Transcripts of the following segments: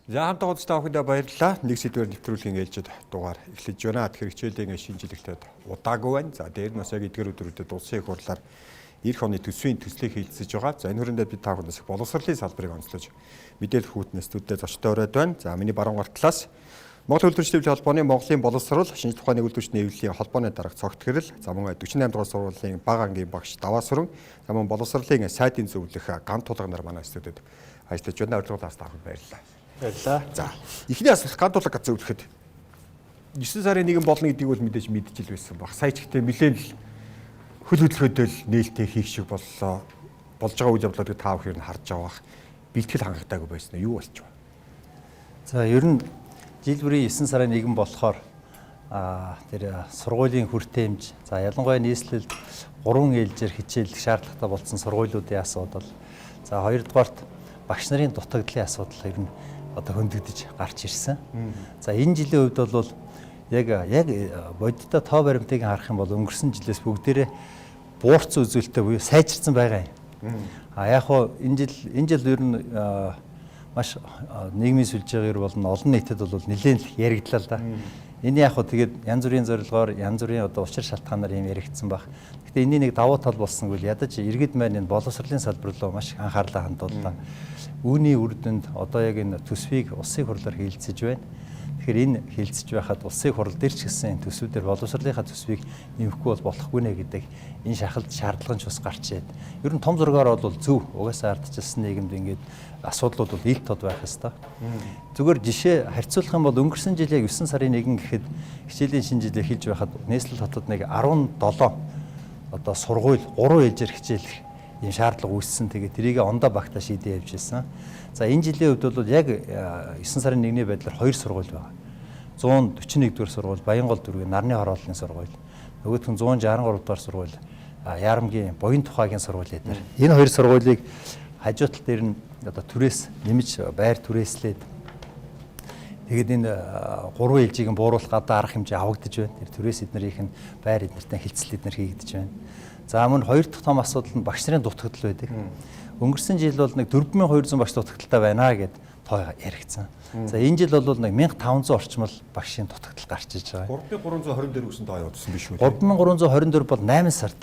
За хамтаа уулзтаа бүхэндээ баярлалаа. Нэг сэдвээр нэвтрүүлгийн ээлжид дугаар эхлэж байна. Тэгэхээр хичээлийн шинэ жилэгтээд удаагүй байна. За дээр нь бас яг эдгээр өдрүүдэд улсын их хурлаар эх оны төсвийн төслийг хилцэж байгаа. За энэ хүрээндээ бид та бүхнээс боловсролын салбарыг онцлож мэдээлэл хүүтнээс студид зочтой ороод байна. За миний баруун гартлаас Монгол үйлдвэрчдийн холбооны Монголын боловсрол шинжлэх ухааны үйлдвэрчдийн эвлэлийн холбооны дарга цогт гэрэл, за мөн 48 дугаар сургуулийн бага ангийн багш Даваа Сүрэн, за мөн боловсролын сайдын зөвлөх Ган Тулга нар манай студид ажиллаж байна. Урилгаас тавхан баярлалаа. Баярлалаа. За эхний асуулт Ган Тулга зөвлөхөд 9 сарын 1 болно гэдгийг бол мэдээж мэдчихэл байсан баг. Сая ч гэхдээ нэлээд л хөл хөдлөхөдөл нээлттэй хийх шиг боллоо. Болж байгаа үйл явдлуудыг та бүхэн харж авах бэлтгэл хангалтайгүй байсан нь юу болж байна? За ер нь жил бүрийн 9 сарын 1 болохоор тэр сургуулийн хүртээмж, за ялангуяа нийслэлд 3 ээлжээр хичээлэх шаардлагатай болсон сургуулиудын асуудал, за хоёрдугаарт багш нарын дутагдлын асуудал ер нь одоо хөндөгдөж гарч ирсэн. За энэ жилийн хувьд бол яг бодиттой тоо баримтыг харах юм бол өнгөрсөн жилээс бүгдээрээ буурц үзүүлэлттэй буюу сайжирсан байгаа юм. Яг хоо энэ жил ер нь маш нийгмийн сүлжээгээр болон олон нийтэд бол нэлээд яригдлаа л да. Энэ яг хөө тэгээд янз бүрийн зорилгоор янз бүрийн одоо учир шалтгаанаар юм яригдсан баг. Гэхдээ энэний нэг давуу тал болсонгүй ядаж иргэд маань энэ боловсролын салбар руу маш анхаарлаа хандууллаа. Үүний үр дүнд одоо яг энэ төсвийг улсын хурлаар хилцэж байна. Тэгэхээр энэ хилцэж байхад улсын хурал дээр ч гэсэн төсвүүдээр боловсролынхаа төсвийг нэмэхгүй бол болохгүй нэ гэдэг энэ шахалт шаардлага нь ч бас гарч ирээд. Ер нь том зургаар бол зөв угаасаа ардчилсан нийгэмд ингээд асуудлууд бол ил тод байх ёстой. Зүгээр жишээ харьцуулах юм бол өнгөрсөн жил яг 9 сарын 1 гэхэд хичээлийн шинэ жилээ эхэлж байхад нийслэл хотод нэг 17 одоо сургууль 3 ээлжээр хичээлэх ийм шаардлага үүссэн. Тэгээд тэрийг ондоо багтаа шийдээ явж ирсэн. За энэ жилийн хувьд бол яг 9 сарын 1-ний байдлаар 2 сургууль байна. 141 дугаар сургууль Баянгол дүүргийн нарны хорооллын сургууль. Нөгөөх нь 163 дугаар сургууль Ярамгийн Боён Тухайгийн сургууль эдгээр. Энэ 2 сургуулийг хажуу тал дээр нь одоо түрээс нэмж байр түрээслээд тэгээд энэ 3 ээлжийг нь бууруулах гадаа арга хэмжээ авагдаж байна. Тэр түрээс эднэрийнх нь байр эднэртэй хилцэл эднэр хийгдэж байна. За мөн хоёр дахь том асуудал нь багш нарын дутагдал байдаг. Өнгөрсөн жил бол нэг 4200 багш дутагдaltaй байна гэд тоо яригдсан. За энэ жил бол нэг 1500 орчмол багшийн дутагдал гарч иж байгаа. 3324 гэсэн тоо явуулсан биш үү? 3324 бол 8 сард.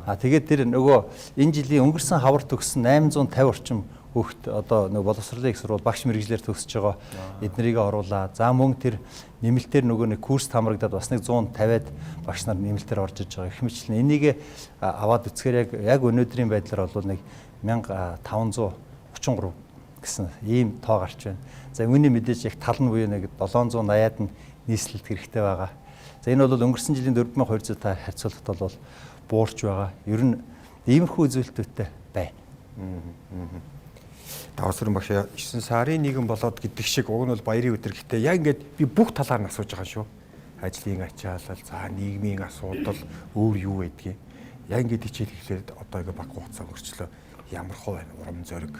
Тэгээд тэр нөгөө энэ жилийн өнгөрсөн хавар төгссөн 850 орчим хүүхэд одоо нөгөө боловсролын их сургууль багш мэргэжлэр төгсөж байгаа эднэрийг оруулаа. За мөн тэр нэмэлтээр нөгөө нэг курс хамрагдаад бас нэг 150-аад багш нар нэмэлтээр орж иж байгаа. Их мэтлэн энийг аваад үцхээр яг өнөөдрийн байдлаар бол нэг 1533 гэсэн ийм тоо гарч байна. За үүний мэдээж яг тал нь буюу нэг 780-аад нь нийслэлд хэрэгтэй байгаа. За энэ бол өнгөрсөн жилийн 4200-тай харьцуулахад бол буурч байгаа. Ер нь иймэрхүү үзүүлэлттэй байна. Даваа Сүрэн багш 9 сарын 1 болоод гэдэг шиг уг нь бол баярын өдөр гэхдээ яг ингээд би бүх талаар нь асууж байгаа шүү. Ажлын ачаалал, за нийгмийн асуудал өөр юу байдгийг. Яг ингээд хичээл эхлээд одоо ингээд баг хугацаа өрчлөө. Ямар хөө байна? Урам зориг.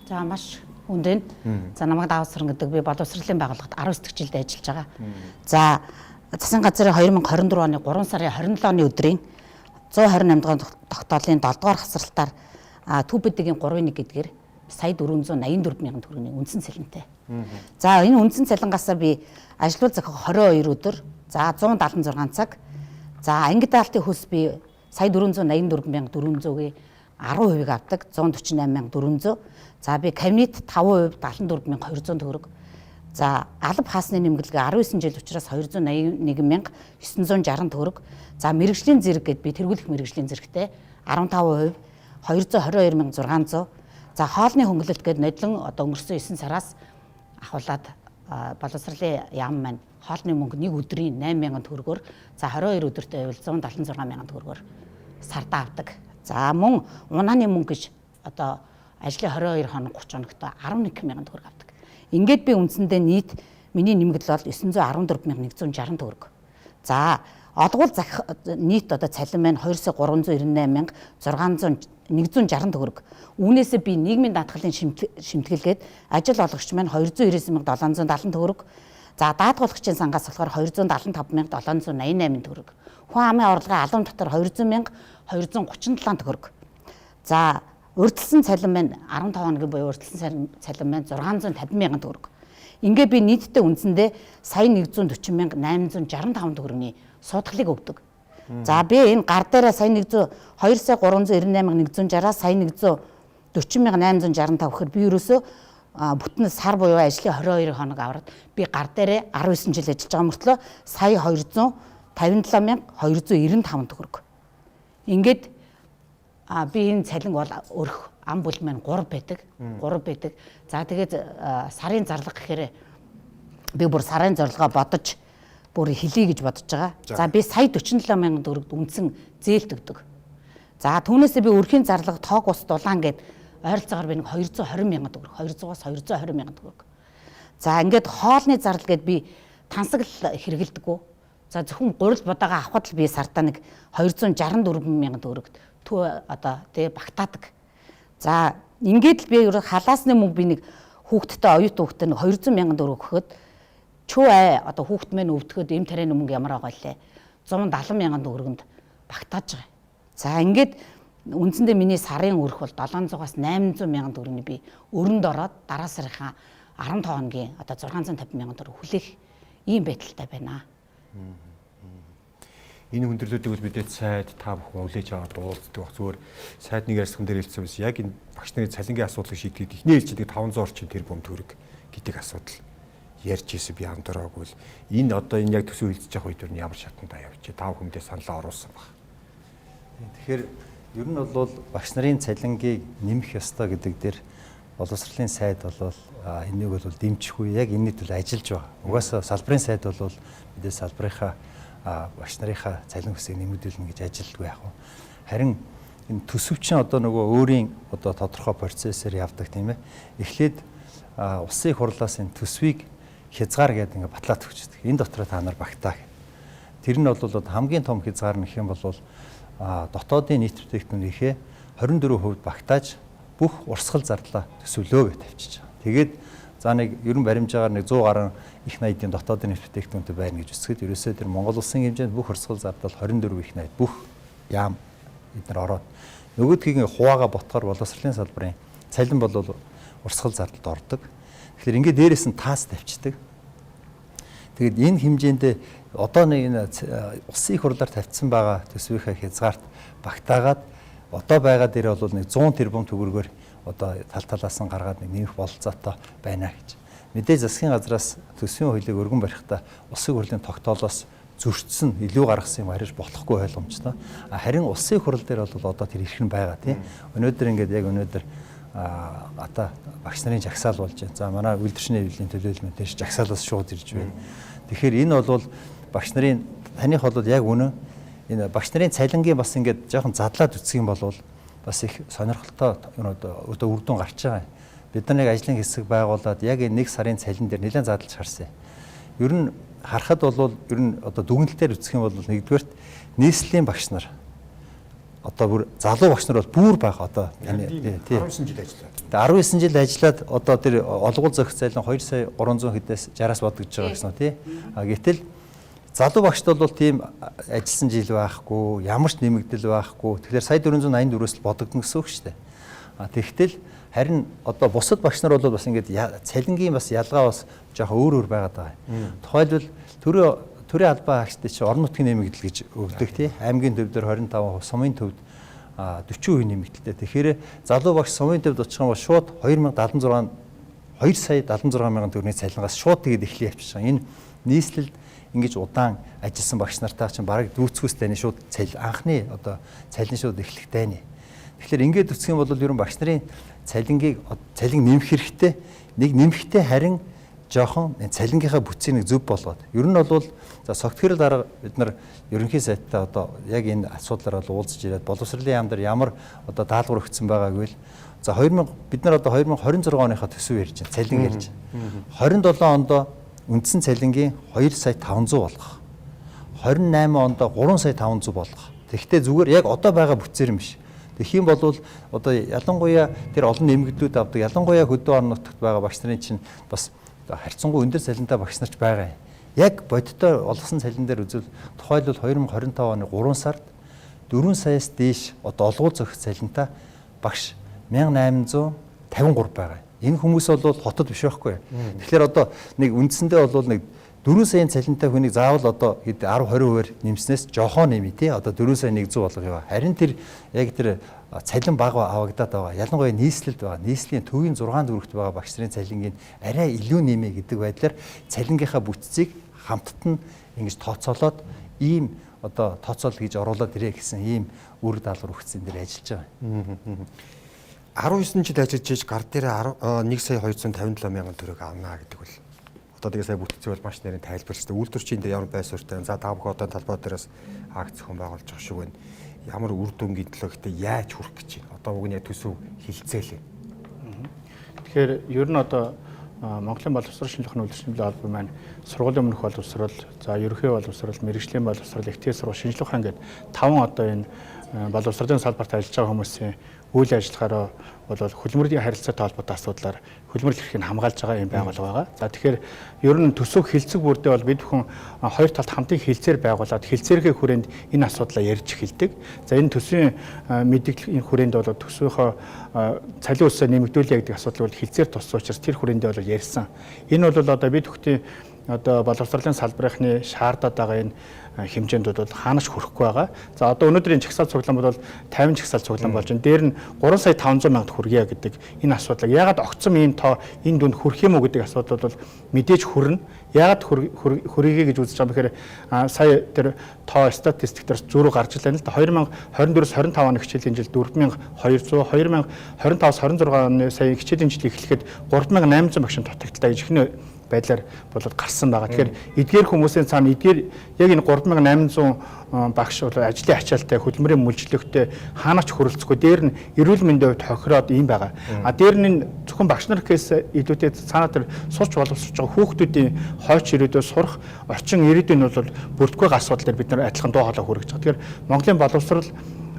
За маш хүндэн. За намайг Даваа Сүрэн гэдэг би боловсролын байгууллагад 19 дэх жилдээ ажиллаж байгаа. За засгийн газрын 2024 оны 3 сарын 27 оны өдрийн 128 дугаар тогтоолын 7 дугаар хасралтаар төв бэдгийн 3-1 гэдгээр сая 484 мянган төгрөгийн үндсэн цалинтай. За энэ үндсэн цалингаас би ажилуул захих 22 өдөр, за 176 цаг. За ангид даалтын хөлс би сая 484 мянга 400-гийн 10% авдаг, 148 мянга 400. За би кабинет 5% 74 мянга 200 төгрөг. За алба хаасны нэмгэлгээ 19 жил учраас 281 мянга 960 төгрөг. За мэрэгжлийн зэрэг гэд би тэргүүлэх мэрэгжлийн зэрэгтэй 15%, 222 мянга 600. За хоолны хөнгөлөлт гээд нодлон одоо өнгөрсөн 9 сараас ахуулаад боловсролын яам маань хоолны мөнгө нэг өдрийн 8 мянган төгрөгөөр, за 22 өдөртэй байвал 176 мянган төгрөгөөр сардаа авдаг. За мөн унааны мөнгө гэж одоо ажлын 22 хоног 30 хоногтой 11 мянган төгрөг авдаг. Ингээд би үндсэндээ нийт миний нэмэгдэл бол 914 мянга 160 төгрөг. За олгуул захих нийт одоо цалин маань 2,398 мянга 160 төгрөг. Үүнээсээ би нийгмийн даатгалын шимтгэлгээд ажил олгогч маань 299 мянга 770 төгрөг. За даатгуулагчийн сангаас болохоор 275 мянга 788 төгрөг. Хүн амын орлогын албан дотор 200 мянга 237 төгрөг. За Урьдчилсан цалин маань 15 хоногийн буюу урьдчилсан цалин маань 650 мянган төгрөг. Ингээ би нийтдээ үндсэндээ сая 140 мянга 865 төгрөгийн судалгыг өгдөг. За би энэ гар дээрээ сая 2 сая 398,160-аас сая 140,865 гэхээр би ерөөсөө бүтэн сар буюу ажлын 22 хоног аваад би гар дээрээ 19 жил ажиллаж байгаа мөртлөө сая 257,295 төгрөг. Ингээд би энэ цалин бол өрх ам бүл маань 3 байдаг. 3 байдаг. За тэгээд сарын зарлага гэхээр би бүр сарын зорилгоо бодож бүр хэлье гэж бодож байгаа. За би сая 47 мянган төгрөгд үндсэн зээлт өгдөг. За түүнээсээ би өрхийн зарлага тоог ус дулаан гээд ойролцоогоор би нэг 220 мянган төгрөг, 200-аас 220 мянган төгрөг. За ингээд хоолны зардал гээд би тансагл хэрэгэлдэггүй. За зөвхөн гурил будаага авахд л би сартаа нэг 264 мянган төгрөгд төө одоо тэгээ багтаадаг. За ингээд л би халаасны мөнгө би нэг хүүхдтэй оюут хүүхдтэй нэг 200 мянган төгрөг өгөхөд чөө одоо хүүхд мэн өвдөхөд эм тарианы мөнгө ямар байгаа лээ 170 мянган төгрөгөнд багтааж байгаа. За ингээд үндсэндээ миний сарын өрх бол 700-аас 800 мянган төгрөгийн би өрөнд ороод дараа сарынхаа 15 хоногийн одоо 650 мянган төгрөг хүлээх ийм байдалтай байна. Энэ хүндрэлүүдийг бол мэдээд сайд та бүхэн үлээж аваад уулздаг баг. Зүгээр сайдны ярьсан дээр хэлсэн бас яг энэ багш нарын цалингийн асуудлыг шийдгээд ихний ээлжидэг 500 орчим тэрбум төгрөг гэдэг асуудал ярьж ирсэн би хамтраагүй л энэ одоо энэ яг төсөө хилцэж явах үед нь ямар шатантай явж та бүхэндээ саналаа оруулсан баг. Тэгэхээр ер нь бол багш нарын цалингийг нэмэх ёстой гэдэг дээр боловсролын сайд бол энийг бол дэмжихгүй яг энэний төлөө ажиллаж байгаа. Угаасаа салбарын сайд бол мэдээ салбарынхаа багш нарынхаа цалин хүсийг нэмэгдүүлнэ гэж ажилтгүй яах вэ? Харин энэ төсөвчин одоо нөгөө өөрийн одоо тодорхой процессор явдаг тийм ээ. Эхлээд улсын их хурлаас энэ төсвийг хязгаар гэдэг ингээ батлаад өгчдөг. Энэ дотроо та нар багтаа гэх. Тэр нь бол хамгийн том хязгаар нь гэх юм бол дотоодын нийт бүтээгдэхүүнийхээ 24% багтааж бүх урсгал зардлаа төсөвлөө гэж тавьчих. Тэгээд за нэг ерөн баримжаагаар нэг 100 гаруй их найдын дотоодын нийт бүтээгдэхүүнтэй байна гэж үсгэд ерөөсөө тэр Монгол улсын хэмжээнд бүх урсгал зардал 24 их найд бүх яам эдгээр ороод нөгөөдгийг хуваага ботхоор боловсролын салбарын цалин бол урсгал зардалд ордог. Тэгэхээр ингээд дээрээс нь таас тавьчихдаг. Тэгэд энэ хэмжээнд одоо нэг энэ улсын их хурлаар тавьсан байгаа төсвийнхээ хязгаарт багтаагаад одоо байгаа дээр бол нэг 100 тэрбум төгрөгөөр одоо талаас нь гаргаад нэг нэмэх бололцоотой байна гэж. Мэдээж засгийн газраас төсвийн хуулийг өргөн барихтаа улсын хурлын тогтоолоос зөрчсөн илүү гаргасан юм арьж болохгүй ойлгомжтой. Харин улсын хурал дээр бол одоо тэр эрх нь байгаа тийм. Өнөөдөр ингээд яг өнөөдөр ата багш нарын жагсаал болж байна. За манай үйлдвэрчний хэвлэлийн төлөөлөлмөнд тийш жагсаалаас шууд ирж байна. Тэгэхээр энэ бол багш нарын таних бол яг үнэн энэ багш нарын цалингийн бас ингээд жоохон задлаад үсэх юм бол бас их сонирхолтой одоо үр дүн гарч байгаа юм. Бид нар нэг ажлын хэсэг байгуулад яг энэ нэг сарын цалин дээр нэлээд задлж харсан. Ер нь харахад бол ер нь одоо дүгнэлтээр үсэх юм бол нэгдүгээрт нийслэлийн багш нар одоо бүр залуу багш нар бол бүр бага одоо 19 жил ажиллаад. 19 жил ажиллаад одоо тэр олгол зохих цалин 2 сая 300 хэдээс 60-аас бодогдож байгаа гэсэн үү тий. Гэтэл залуу багшд бол тийм ажилласан жил байхгүй, ямар ч нэмэгдэл байхгүй. Тэгэхээр сая 484-өөс л бодогдно гэсэн үг шүү дээ. Тэгтэл харин одоо бусад багш нар бол бас ингээд цалингийн бас ялгаа бас жоохон өөр байгаад байгаа юм. Тухайлбал төрийн албаа агчдад чи орон нутгийн нэмэгдэл гэж өгдөг тий. Аймгийн төв дээр 25%, сумын төвд 40% нэмэгдэлтэй. Тэгэхээр залуу багш сумын төвд очих юм бол шууд 2 сая 76 мянган төгрөгийн цалингаас шууд тэгээд эхлэе явчих. Энэ нийслэлд ингэж удаан ажилласан багш нартаа чинь бараг дүүцгүүс тань шууд анхны одоо цалин шууд эхлэх тайны. Тэгэхээр ингэж үсэх юм бол ер нь багш нарын цалин нэмэх хэрэгтэй. Нэг нэмэхтэй харин жоохон цалингийнхаа бүтцийг зөв болгоод. Ер нь бол за согтгорол дарга бид нар ерөнхий сайттай одоо яг энэ асуудлаар бол уулзж ирээд боловсролын яам дээр ямар одоо даалгавар өгсөн байгаагүй л за бид нар одоо 2026 оныхаа төсөв ярьж байна. Цалин ярьж байна. 27 онд үндсэн цалингийн 2 сая 500 болгох. 28 онд 3 сая 500 болгох. Тэгэхдээ зүгээр яг одоо байгаа бүтцээр юм биш. Тэгэх юм бол одоо ялангуяа тэр олон нэмэгдлүүд авдаг ялангуяа хөдөө орон нутагт байгаа багш нарын чинь бас харьцангуй өндөр цалинтай багш нарч байгаа юм. Яг бодиттой олгосон цалин дээр үзвэл тухайлбал 2025 оны 3 сард 4 саяас дээш одоо олгуул зохих цалинтай багш 1853 байгаа. Энэ хүмүүс бол хотод биш байхгүй. Тэгэхээр одоо нэг үндсэндээ бол нэг 4 саяын цалинтай хүнийг заавал одоо хэд 10-20%-аар нэмснээс жоохон нэмий тий. Одоо 4 сая 100 болгоё. Харин тэр яг тэр цалин бага авагдаад байгаа. Ялангуяа нийслэлд байгаа. Нийслэлийн төвийн 6 төгрөгт байгаа багш нарын цалингийн арай илүү нэмээ гэдэг байдлаар цалингийнхаа бүтцийг хамтд нь ингэж тооцоолоод ийм одоо тооцоол хийж оруулаад ирээ гэсэн ийм үр даалгавар өгсөн дээр ажиллаж байгаа. 19 жил ажиллаж иж гар дээрээ 1 сая 257 мянган төгрөг авнаа гэдэг бол одоо тэгээ сая бүтцээ бол маш нэрийн тайлбарлажтай. Үйлдвэрчийн дээр ямар байр суурьтай за даав хотын талбай дээрээс акц зохион байгуулж байгаа шиг байна. Ямар үр дүнгийн төлөө гэхдээ яаж хүрэх гэж байна. Одоо уг нь төсөв хилцээлээ. Тэгэхээр ер нь одоо Монголын боловсрол шинжилгээ үйлдвэрчлийн албан маань сургуулийн өмнөх боловсрол, за ерөнхий боловсрол, мэрэгжлийн боловсрол, ихтэй сургууль, шинжилгээ ухаан гэдэг 5 одоо энэ боловсролын салбарт ажиллаж байгаа хүмүүсийн үйл ажиллагаараа бол хөдөлмөрийн харилцаатай холбоотой асуудлаар хөдөлмөрлөх эрхийг хамгаалж байгаа юм байгууллага байгаа. За тэгэхээр ер нь төсөв хилцэг бүрдээ бол бид бүхэн хоёр талд хамтын хилцээр байгуулад хилцээрхээ хүрээнд энэ асуудлаа ярьж эхэлдэг. За энэ төсвийн мэдээлэл энэ хүрээнд бол төсвийнхөө цалин өсөө нэмэгдүүлээ гэдэг асуудал бол хилцээр туссан учраас тэр хүрээндээ бол ярьсан. Энэ бол одоо бид бүхний одоо боловсролын салбарынхны шаардаад байгаа энэ хэмжээнд бол хаанаш хүрэхгүй байгаа. За одоо өнөөдрийн чагсаалт цуглаан бол 50 чагсаалт цуглаан болж байна. Дээр нь 3 сая 500 мянгад хүргье гэдэг энэ асуудлыг яагаад огцом ийм тоо энэ дүнд хүрэх юм уу гэдэг асуудал бол мэдээж хүрнэ. Яагаад хүргье гэж үзэж байгаа бэхээр сая тэр тоо статистик дээр зөрүү гарч илаа л да 2024-25 оны хичээлийн жил 4200 2025-26 оны сая хичээлийн жил эхлэхэд 3800 багшин дутагдaltaа гэж ихний байдлаар болоод гарсан байгаа. Тэгэхээр эдгээр хүмүүсийн цаана эдгээр яг энэ 3800 багш бол ажлын ачаалттай хөдөлмөрийн мүлжлэгтэй хаанач хөрөлцөхгүй дээр нь эрүүл мэндийн хувьд хохироод ийм байгаа. А дээр нь зөвхөн багш нар гэхээс илүүтэй цаанаа тэр сурч боловсрч байгаа хүүхдүүдийн хойч ирээдүйд сурах орчин ирээдүйн бол бүрдгүй асуудал дээр бид нар адилхан дуу хоолой хүргэж байгаа. Тэгэхээр Монголын боловсрол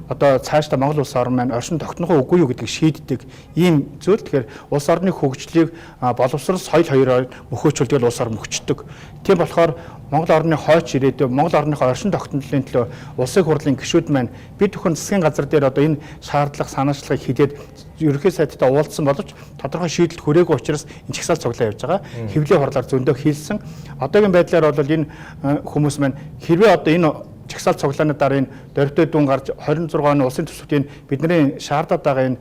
одоо цаашдаа Монгол улс орн маань оршин тогтнох үгүй юу гэдгийг шийддэг ийм зүйл. Тэгэхээр улс орны хөгжлийг боловсрол соёл хоёроор мөхөөчүүлдэг улс орн мөхчдөг. Тийм болохоор Монгол орны хойч ирээдүй Монгол орныхоо оршин тогтнолын төлөө улсын хурлын гишүүд маань бид бүхэн засгийн газар дээр одоо энэ шаардлага санаачлагыг хилээд ерөнхий сайдтай уулзсан боловч тодорхой шийдэлд хүрээгүй учраас энэ чагсаалт цуглаа явж байгаа. Хэвлэлийн хурлаар зөндөө хийлсэн. Одоогийн байдлаар бол энэ хүмүүс маань хэрвээ одоо энэ чагсаалт цуглааны дараа энэ дөрвтэй дүн гарч 26 оны улсын төсөвтийн бидний шаардаад байгаа энэ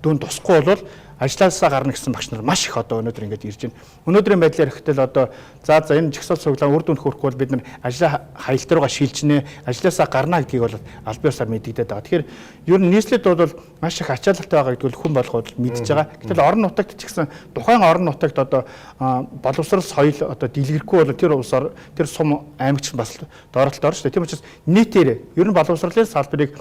дүн тусахгүй бол ажлаасаа гарна гэсэн багш нар маш их одоо өнөөдөр ингэж ирж байна. Өнөөдрийн байдлаар ихтэл одоо за энэ чагсаалт цуглаан үр дүнд хүрэхгүй бол бид нар ажлаа хаялт руугаа шилжнэ, ажлаасаа гарна гэдгийг бол аль биесээр мэдэгдээд байгаа. Тэгэхээр ер нь нийслэлд бол маш их ачаалттай байгаа гэдгийг хүн болгоод мэдж байгаа. Гэтэл орон нутагт ч гэсэн тухайн орон нутагт одоо боловсрол соёл одоо дэлгэрхгүй бол тэр улсаар тэр сум аймагч бас дооролтод орно шүү дээ. Тийм учраас нийтээр ер нь боловсролын салбарыг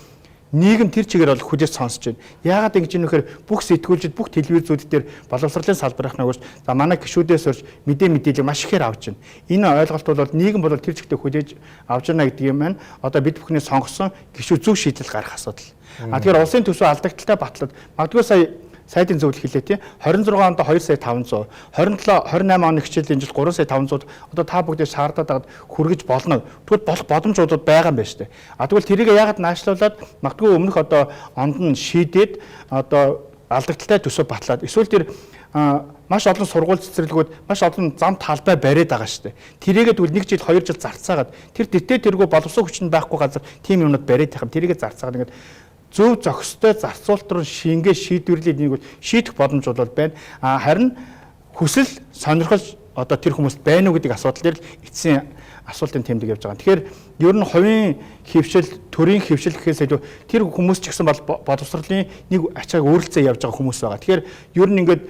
нийгэм тэр чигээр бол хүлээж сонсож байна. Яагаад ингэж юм нөхөр бүх сэтгүүлчид бүх телевизүүд дээр боловсролын салбарынхнаа гэж за манай гишүүдээс урьж мэдээлэл маш ихээр авч байна. Энэ ойлголт бол нийгэм бол тэр чигтээ хүлээж авч байна гэдэг юм байна. Одоо бид бүхний сонгосон гишүүд зөв шийдэл гаргах асуудал. Тэгэхээр улсын төсөв алдагдaltaй батлаад магадгүй сая сайдын зөвлөл хэлээ тий 26 онд 2 сая 500 27 28 оны хичээлийн жил 3 сая 500 одоо та бүгдээ шаардаад байгаад хүргэж болно. Тэгвэл болох боломжууд байгаа юм байна шүү дээ. Тэгвэл тэрийг яагаад наашлуулад магадгүй өмнөх одоо онд нь шийдээд одоо алдагдaltaй төсөв батлаад эсвэл тэр маш олон сургууль цэцэрлэгүүд маш олон зам талбай бариад байгаа шүү дээ. Тэрийгээ тэгвэл 1 жил 2 жил зарцаагаад тэр дэвтэ тэргүй боловсон хүчин байхгүй газар тийм юмнууд бариад байх юм. Тэрийгээ зарцаагаад ингээд зөв зохистой зарцуулт руу шингээ шийдвэрлээд нэг шийдэх боломж бол байна. Харин хүсэл сонирхол одоо тэр хүмүүст байна уу гэдэг асуудал дээр л эцсийн асуултын тэмдэг явж байгаа. Тэгэхээр ер нь хувийн хөвшил, төрийн хөвшил гэхээс илүү тэр хүмүүс ч гэсэн боловсролын нэг ачааг өөрлөлцөө явж байгаа хүмүүс байгаа. Тэгэхээр ер нь ингээд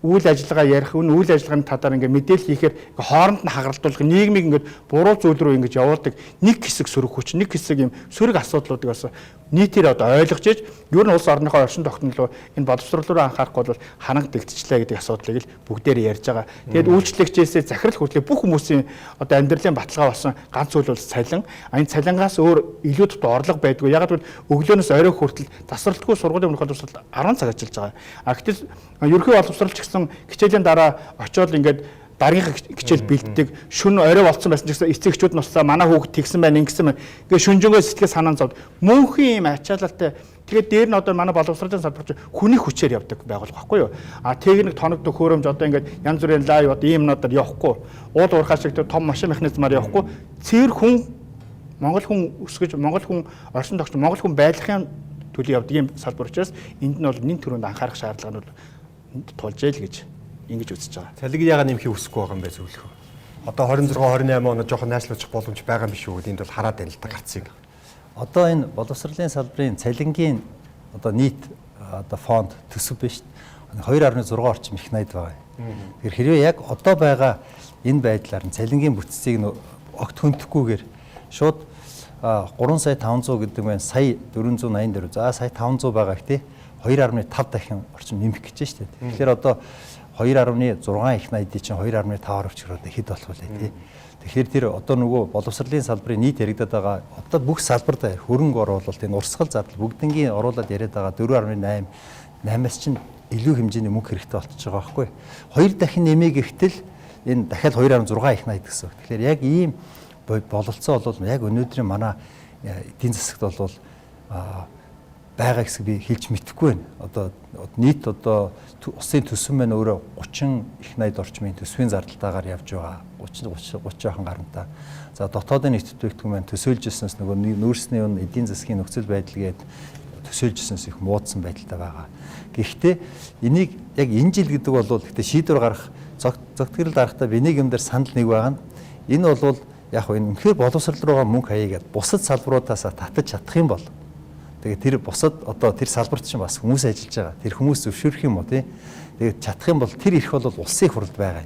үйл ажиллагаа ярих, үйл ажиллагааны талаар ингээд мэдээлэл хийхээр хооронд нь хагаралтуулах, нийгмийг ингээд буруу зүйл рүү ингэж явуулдаг нэг хэсэг сөрөг хүч, нэг хэсэг юм сөрөг асуудлуудыг бас нийтээр одоо ойлгож иж ер нь улс орныхоо оршин тогтнол энэ боловсрол руу анхаарахгүй бол ханагдагдчихлаа гэдэг асуудлыг л бүгдээр ярьж байгаа. Тэгээд үйлчлэгчээсээ захирал хүртэл бүх хүмүүсийн одоо амьдралын баталгаа болсон ганц зүйл бол цалин. Энэ цалингаас өөр илүү тод орлого байдгүй. Ягаад гэвэл өглөөнөөс орой хүртэл засварлтгүй сургуулийн өмнөх боловсрол 10 цаг ажиллаж байгаа. Гэтэл ерөнхий боловсролч гэсэн хичээлийн дараа очиод ингээд дараагийнхаа хичээл бэлддэг. Шүн орой болцсон байсан ч гэсэн эцэг эхчүүд нь устсаа манай хүүхд тэгсэн байна, ингэсэн байна. Ингээ шүнжэнгөө сэтгэл санаан зовд. Мөнхийн юм ачаалалтай. Тэгээд дээр нь одоо манай боловсролын салбарч хүний хүчээр явдаг байгууллага байхгүй юу? А техник тоногдох хөрөмж одоо ингээд янз бүрийн лайв одоо ийм нотор явахгүй. Уул уурхай шиг том машин механизмаар явахгүй. Цэвэр хүн Монгол хүн өсгөж Монгол хүн оршин тогтч Монгол хүн байдлахын төлөө явдаг юм салбар учраас энд нь бол нэн төрөнд анхаарах шаардлага нь тулжээ л гэж ингэж үзэж байгаа. Цалиг яга нэмхийг хүсэхгүй байгаа юм байх зөвлөх. Одоо 26 28 оноо жоохон найшлуучих боломж байгаа юм биш үү гэдээ энд бол хараад байна л да гарцыг. Одоо энэ боловсролын салбарын цалингийн одоо нийт одоо фонд төсөв биш 2.6 орчим их найд байгаа. Тэгэхээр хэрвээ яг одоо байгаа энэ байдлаар нь цалингийн бүтцийг огт хөндөхгүйгээр шууд 3 сая 500 гэдэг нь сая 484 за сая 500 байгаа ихтэй 2.5 дахин орчим нэмэх гэж байна шүү дээ. Тэгэхээр одоо 2.6 их найдыг чинь 2.5-аар өчрөөд хэд болох вэ тий. Тэгэхээр тэр одоо нөгөө боловсролын салбарын нийт яригадаад байгаа одоо бүх салбарт хөрөнгө оруулалт энэ урсгал зардал бүгднгийн оруулаад яриад байгаа 4.8 8-аас чинь илүү хэмжээний мөнгө хэрэгтэй болчихж байгаа байхгүй. 2 дахин нэмээ гэхтэл энэ дахиад 2.6 их найд гэсэн. Тэгэхээр яг ийм бололцоо бол яг өнөөдрийн манай эдийн засагт бол байгаа гэсэн би хэлж мэдэхгүй байна. Одоо нийт одоо усын төсөв маань өөрөө 30 их найд орчмын төсвийн зардалтаагаар явж байгаа. 30 ахын гарантай. За дотоодын нийт төлөвлөгөө маань төсөөлжсэнээс нөгөө нүүрсний үн эдийн засгийн нөхцөл байдал гээд төсөөлжсэнээс их муудсан байдалтай байгаа. Гэхдээ энийг яг энэ жил гэдэг бол гэхдээ шийдвэр гарах зогтгорол дарахтаа би нэг юм дээр санал нэг байгаа нь энэ бол яг энэ үнэхээр боловсрол руугаа мөнгө хаяагаад бусад салбаруудаас татаж чадах юм бол тэгээд тэр бусад одоо тэр салбарт чинь бас хүмүүс ажиллаж байгаа. Тэр хүмүүс зөвшөөрөх юм уу тий. Тэгээд чадах юм бол тэр эрх бол улсын их хурлд байгаа.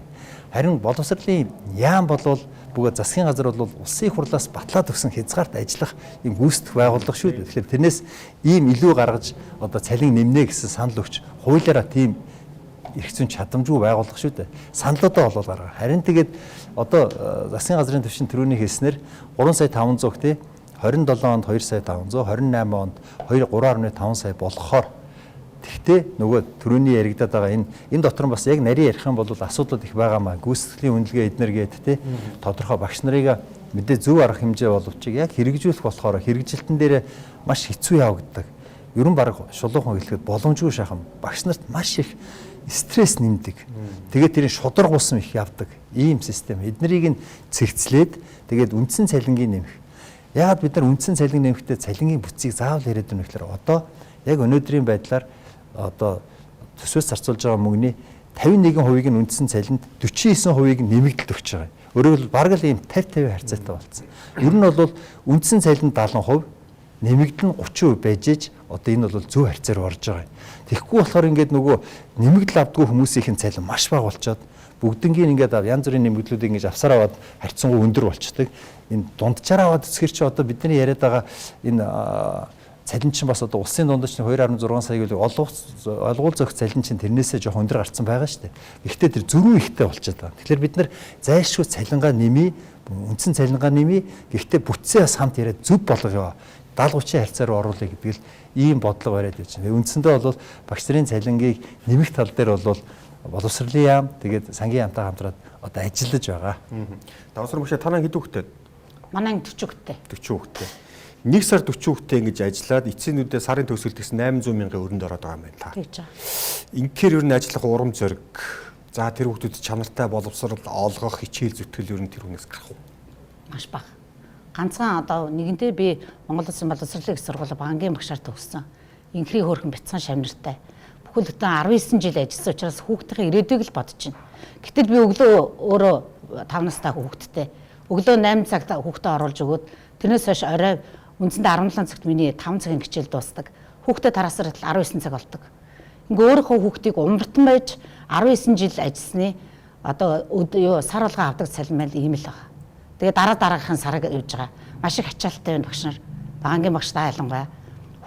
Харин боловсролын яам болвол бүгд засгийн газар бол улсын их хурлаас батлаад өгсөн хязгаарт ажиллах юм гүйцэтгэх байгууллага шүү дээ. Тэгэхээр тэрнээс ийм илүү гаргаж одоо цалин нэмнэ гэсэн санал өгч хуулиараа тийм эрх зүйн чадамжгүй байгууллага шүү дээ. Саналуудаа болол гаргаа. Харин тэгээд одоо засгийн газрын төвшин төрөний хэлснээр 3 сая 500 тий 27 онд 2 сая 500, 28 онд 3.5 сая болохоор тэгтээ нөгөө төрөний яригадаад байгаа энэ дотор нь бас яг нарийн ярих юм бол асуудал их байгаамаа. Гүйцэтгэлийн үнэлгээ эднэр гээд тий тодорхой багш нарыг мэдээ зөв арга хэмжээ боловч яг хэрэгжүүлэх болохоор хэрэгжилтэн дээр маш хэцүү явагддаг. Ерөн баг шулуухан хэлэхэд боломжгүй шахам. Багш нарт маш их стресс нэмдэг. Тэгээд тэрийн шудраг бусам их явдаг. Ийм систем. Эднэрийг нь цэгцлээд тэгээд үндсэн цалингийн нэмэх. Яагаад бид нар үндсэн цалин нэмэхдээ цалингийн бүтцийг заавал яриад байна гэхээр одоо яг өнөөдрийн байдлаар одоо төсвөөс зарцуулж байгаа мөнгөний 51%-ийг нь үндсэн цалинд 49%-ийг нь нэмэгдэлд өгч байгаа. Өөрөөр хэлбэл бараг л ийм 50-50 харьцаатай болсон. Ер нь бол үндсэн цалинд 70%, нэмэгдэл нь 30% байж ээж одоо энэ бол зөв харьцаар орж байгаа. Тэгэхгүй болохоор ингээд нөгөө нэмэгдэл авдгүй хүмүүсийн цалин маш бага болчоод бүгднгийн ингээд янз бүрийн нэмэгдлүүдийг ингэж авсаар аваад харьцангуй өндөр болчдөг. Энэ дунджаар аваад өсгөр чи одоо бидний яриад байгаа энэ цалин чинь бас одоо улсын дундч 2.6 сая гэлэг олгуул зөх цалин чинь тэрнээсээ жоох өндөр гарцсан байгаа шүү дээ. Гэхдээ тэр зөрүү ихтэй болчиход байгаа. Тэгэхээр бид нар зайлшгүй цалингаа нэмий, үндсэн цалингаа нэмий. Гэхдээ бүтцээ бас хамт яриад зөв болгоё. 70-30 харьцаар оруулъя гэдэг л ийм бодлого бариад байж байна. Үндсэндээ бол багш нарын цалингийг нэмэх тал дээр бол боловсролын яам тэгээд сангийн яамтай хамтраад одоо ажиллаж байгаа. Давсар мөшөө танаа хэд хүүхдэд? Манай 40 хүүхдэд. 40 хүүхдэд. Нэг сар 40 хүүхдэд ингэж ажиллаад эцсийнүүдээ сарын төгсгөл гэсэн 800 мянган өрөнд ороод байгаа юм байна та. Тэгж байгаа. Инхээр ер нь ажиллах урам зориг. За тэр хүүхдүүд чанартай боловсрол олгох хичээл зүтгэл ер нь тэр хүнээс гарах уу? Маш бага. Ганцхан одоо нэгэнтээ би Монгол Улсын боловсролын их сургууль банкын багшаар төгссөн. Инхрийн хөөрхөн бяцхан шавнартай. Бүхэл бүтэн 19 жил ажилласан учраас хүүхдийн ирээдүйг л бодож байна. Гэтэл би өглөө өөрөө 5 настай хүүхэдтэй. Өглөө 8 цагт хүүхдээ оруулж өгөөд тэрнээс хойш орой үндсэндээ 17 цагт миний 5 цагийн хичээл дуусдаг. Хүүхдээ тараасаар 19 цаг болдог. Ингээ өөрийнхөө хүүхдийг умбартан байж 19 жил ажилласны одоо сар болгон авдаг цалин мэл ийм л байгаа. Тэгээ дараагийнхын сараг явж байгаа. Маш их ачаалттай байна багш нар. Банкын багштай ялангуяа.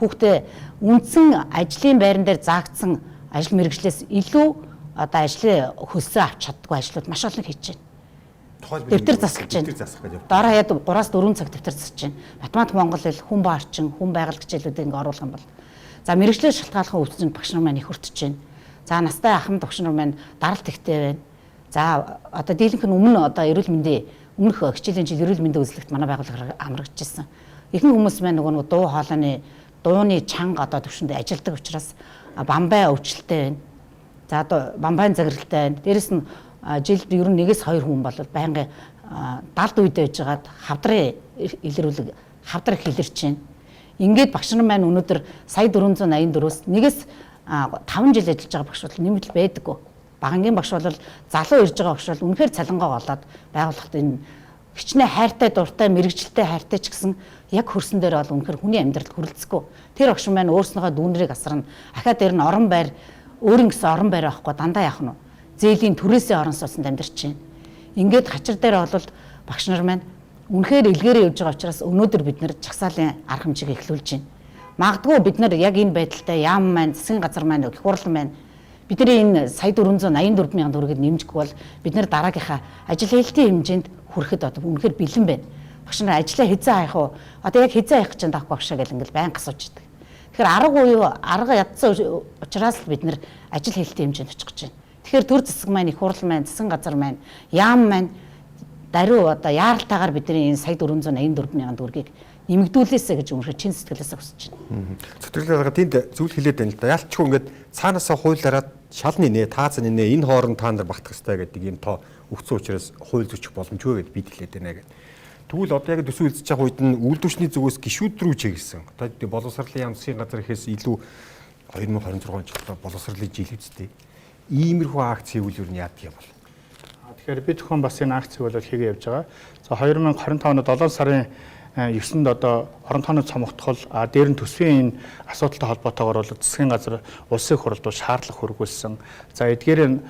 Хүүхдээ үндсэн ажлын байран дээр заагдсан ажил мэргэжлээс илүү одоо ажлын хөлсөө авч чаддгүй ажлууд маш олон хийж байна. Дэвтэр засалж байна. Дараа хаяад 3-4 цаг дэвтэр засалж байна. Математик, монгол хэл, хүн ба орчин, хүн байгаль хичээлүүдийг ингээ оруулах юм бол. За мэргэжлээ шалтгааллахын өвчтөнд багш нар маань их өртөж байна. За настай ахмад багш нар маань даралт ихтэй байна. За одоо дийлэнх нь өмнө одоо эрүүл мэндийн өмнөх хичээлийн жил эрүүл мэндийн үзлэгт манай байгууллага амрагдчихсан. Ихэнх хүмүүс маань нөгөө дуу хоолойны дууны чанга одоо төвшөнд ажилдаг учраас бамбай өвчлөлтэй байна. За одоо бамбайн загралтай байна. Дээрэс нь жилд ер нь 1-2 хүн бол байнгын далд үед байжгаад хавдрын илрүүлэг хавдар их илэрч байна. Ингээд багш нар маань өнөөдөр сая 484-өөс 5 жил ажиллаж байгаа багш бол нэмэгдэл байдаггүй. Багангийн багш бол залуу ирж байгаа багш бол үнэхээр цалингаа олоод байгууллагад энэ хичнээн хайртай дуртай мэрэгжилтэй хайртай ч гэсэн яг хөрсөн дээр бол үнэхээр хүний амьдралд хүрэлцэхгүй. Тэр багш маань өөрснийхөө дүүнрийг асарна. Ахаа дээр нь орон байр өөрийн гэсэн орон байр авахгүй дандаа яах нь вэ? Зээлийн түрээсээ орон сууцнд амьдарч байна. Ингээд хачир дээр бол багш нар маань үнэхээр илгээрээ явж байгаа учраас өнөөдөр бид нэр чагсаалын арга хэмжээг эхлүүлж байна. Магадгүй бид нар яг энэ байдалтай яам маань засгийн газар маань их хурлан маань бидний энэ сая 484 мянган төгрөгийг нэмжихгүй бол бид нар дараагийнхаа ажил хэлтийн хэмжээнд хүрэхэд одоо үнэхээр бэлэн байна. Багш нар ажлаа хизээ хаях уу? Одоо яг хизээ хаях гэж таахгүй багшаа гэл ингээл байнга асууж идэг. Тэгэхээр арга уу арга ядсан учраас л бид нар ажил хэлтийн хэмжээнд очих гэж байна. Тэгэхээр төр засаг маань их хурл маань засгийн газар маань яам маань даруй одоо яаралтайгаар бидний энэ сая 484 мянган төгрөгийг нэмэгдүүлээсэ гэж өмнөхөр чин сэтгэлээсээ хүсэж байна. Зүтгэлээ байгаа тэнд зүйл хэлээд байна л да. Ялчгүй ингээд цаанаасаа хуулиараад шалны нэ таазны нэ энэ хооронд та нар багтах хэрэгтэй гэдэг ийм тоо өгцөн учраас хууль зүйчих боломжгүй гэдээ бид хэлээд байна гэдэг. Тэгвэл одоо яг төсөв үйлдэж байгаа үед нь үйлдвэрчний зүгээс гишүүд рүү чиглэсэн. Одоо боловсролын яам засгийн газар ихээс илүү 2026 онд боловсролын жил үстэй. Иймэрхүү акц хийвэл юу яадаг юм бол. Тэгэхээр бид зөвхөн бас энэ акцийг бол хийгээ явж байгаа. За 2025 оны 7 сарын 9-нд одоо хоронтооны цомогтхол дээр нь төсвийн энэ асуудалтай холбоотойгоор бол засгийн газар улсын хурлд шаардлага хөргүүлсэн. За эдгээр нь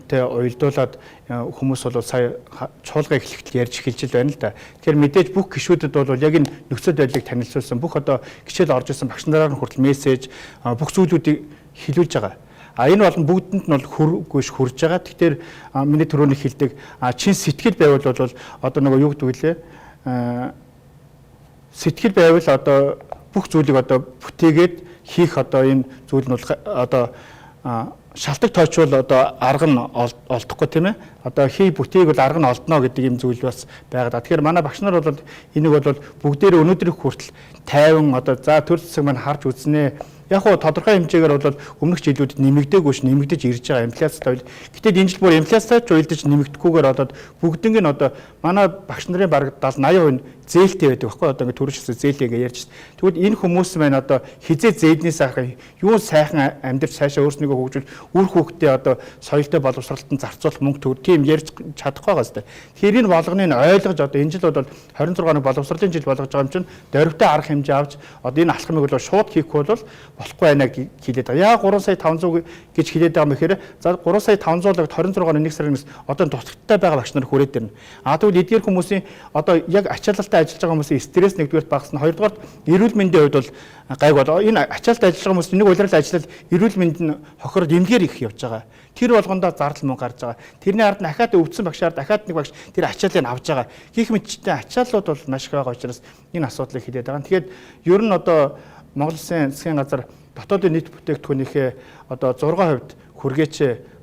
тэ уялдуулаад хүмүүс бол сая чуулга эхлэхдээ ярьж эхэлж байна л да. Тэгэхээр мэдээж бүх гишүүдэд бол яг энэ нөхцөл байдлыг танилцуулсан. Бүх одоо гişээл орж исэн багш нараар нь хүртэл мессеж бүх зүйлүүдийг хэлүүлж байгаа. Энэ болон бүгдэнд нь бол хүргүйш хүрж байгаа. Тэгэхээр миний түрүүний хэлдэг чин сэтгэл байвал бол одоо нөгөө юу гэдэг вүлээ сэтгэл байвал одоо бүх зүйлийг одоо бүтээгээд хийх одоо энэ зүйл нь бол одоо шалтгаан тойчвол одоо арга нь олдохгүй тийм ээ. Одоо хий бүтээг бол арга нь олдно гэдэг юм зүйл бас байгаа. Тэгэхээр манай багш нар бол энийг бол бүгдээр өнөөдрийг хүртэл тайван одоо за төр засаг маань харж үзнэ. Яг хоо тодорхой хэмжээгээр бол өмнөх жилүүдэд нэмэгдээгүй ш нэмэгдэж ирж байгаа инфляцтай бол гэтэл энэ жил бүр инфляцтай ч уйлдаж нэмэгдэхгүйгээр одоо бүгднийг нь одоо манай багш нарын бараг 70-80% зээлтэй байдаг байхгүй одоо ингэ төрөшсөн зээлээ гэж ярьж байна. Тэгвэл энэ хүмүүс маань одоо хизээ зээлнээс ахах юу сайхан амьдрч цаашаа өөрснийгөө хөгжүүл үр хөвгтөө одоо соёлтой боловсролтод зарцуулах мөнгө төгрөг тийм ярьж чадахгүй байгаа хэвээр. Тэгэхээр энэ болгоныг ойлгож одоо энэ жил бол 26 оны боловсролын жил болгож байгаа юм чинь дөрвтэй арга хэмжээ авч одоо энэ алхмыг бол шууд хийхгүй бол болохгүй байна гэж хэлээд байгаа. Яа 3 сая 500 гэж хэлээд байгаа юм гэхээр за 3 сая 500-ыг 26 оны 1 сараас одоо тусгаттай байгаа багш нар хүрээд ирнэ. Тэгвэл эдгээр хүмүүсийн одоо яг ачаалалтай ажиллаж байгаа хүмүүсийн стресс нэгдүгээр багасна. Хоёрдугаар эрүүл мэндийн хувьд бол гайг бол энэ ачаалалтай ажиллаж байгаа хүмүүс нэг улирал ажиллаад эрүүл мэнд нь хохироод эмгээр их явж байгаа. Тэр болгондоо зардал мөнгө гарч байгаа. Тэрний ард нь ахаад өвдсөн багшаар дахиад нэг багш тэр ачааллыг авч байгаа. Гэх мэтчтэй ачааллууд бол маш их байгаа учраас энэ асуудлыг хэлээд байгаа. Тэгэхээр ер нь одоо Монгол Улсын засгийн газар дотоодын нийт бүтээгдэхүүнийхээ одоо 6% хүргээч.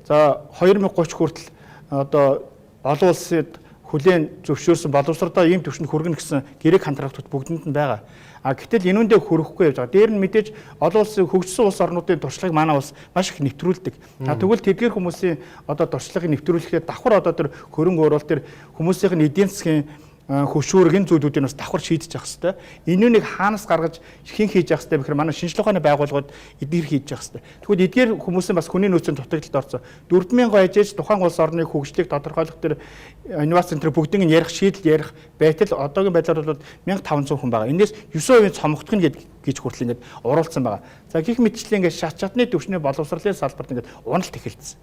За 2030 хүртэл одоо олон улсад хүлээн зөвшөөрсөн боловсролтой ийм төвшөнд хүргэнэ гэсэн гэрэг контрактууд бүгдэнд нь байгаа. Гэтэл энүүндээ хүрэхгүй явж байгаа. Дээр нь мэдээж олон улсын хөгжсөн улс орнуудын туршлагыг манай улс маш их нэвтрүүлдэг. Тэгвэл тэдгээр хүмүүсийн одоо туршлагыг нэвтрүүлэхдээ давхар одоо тэр хөрөнгө оруулалт тэр хүмүүсийн эдийн засгийн хөшүүрэг энэ зүйлүүдийг бас давхар шийдэж явах хэрэгтэй. Энүүнийг хаанаас гаргаж хэн хийж явах хэрэгтэй бэхээр манай шинжилгээ ухааны байгууллагууд эдгээр хийж явах хэрэгтэй. Тэгвэл эдгээр хүмүүсийн бас хүний нөөцийн дутагдлалд орсон. 4000 ажиж тухайн улс орны хөгжлийг тодорхойлох тэр инновац центр бүгдийг нь ярих шийдэл ярих байтал одоогийн байдлаар бол 1500 хүн байгаа. Энээс 9% цомогдох нь гэж хүртэл ингээд уруулсан байгаа. За гих мэтчлэн ингээд шат чатны төвшний боловсролын салбарт ингээд уналт эхэлсэн.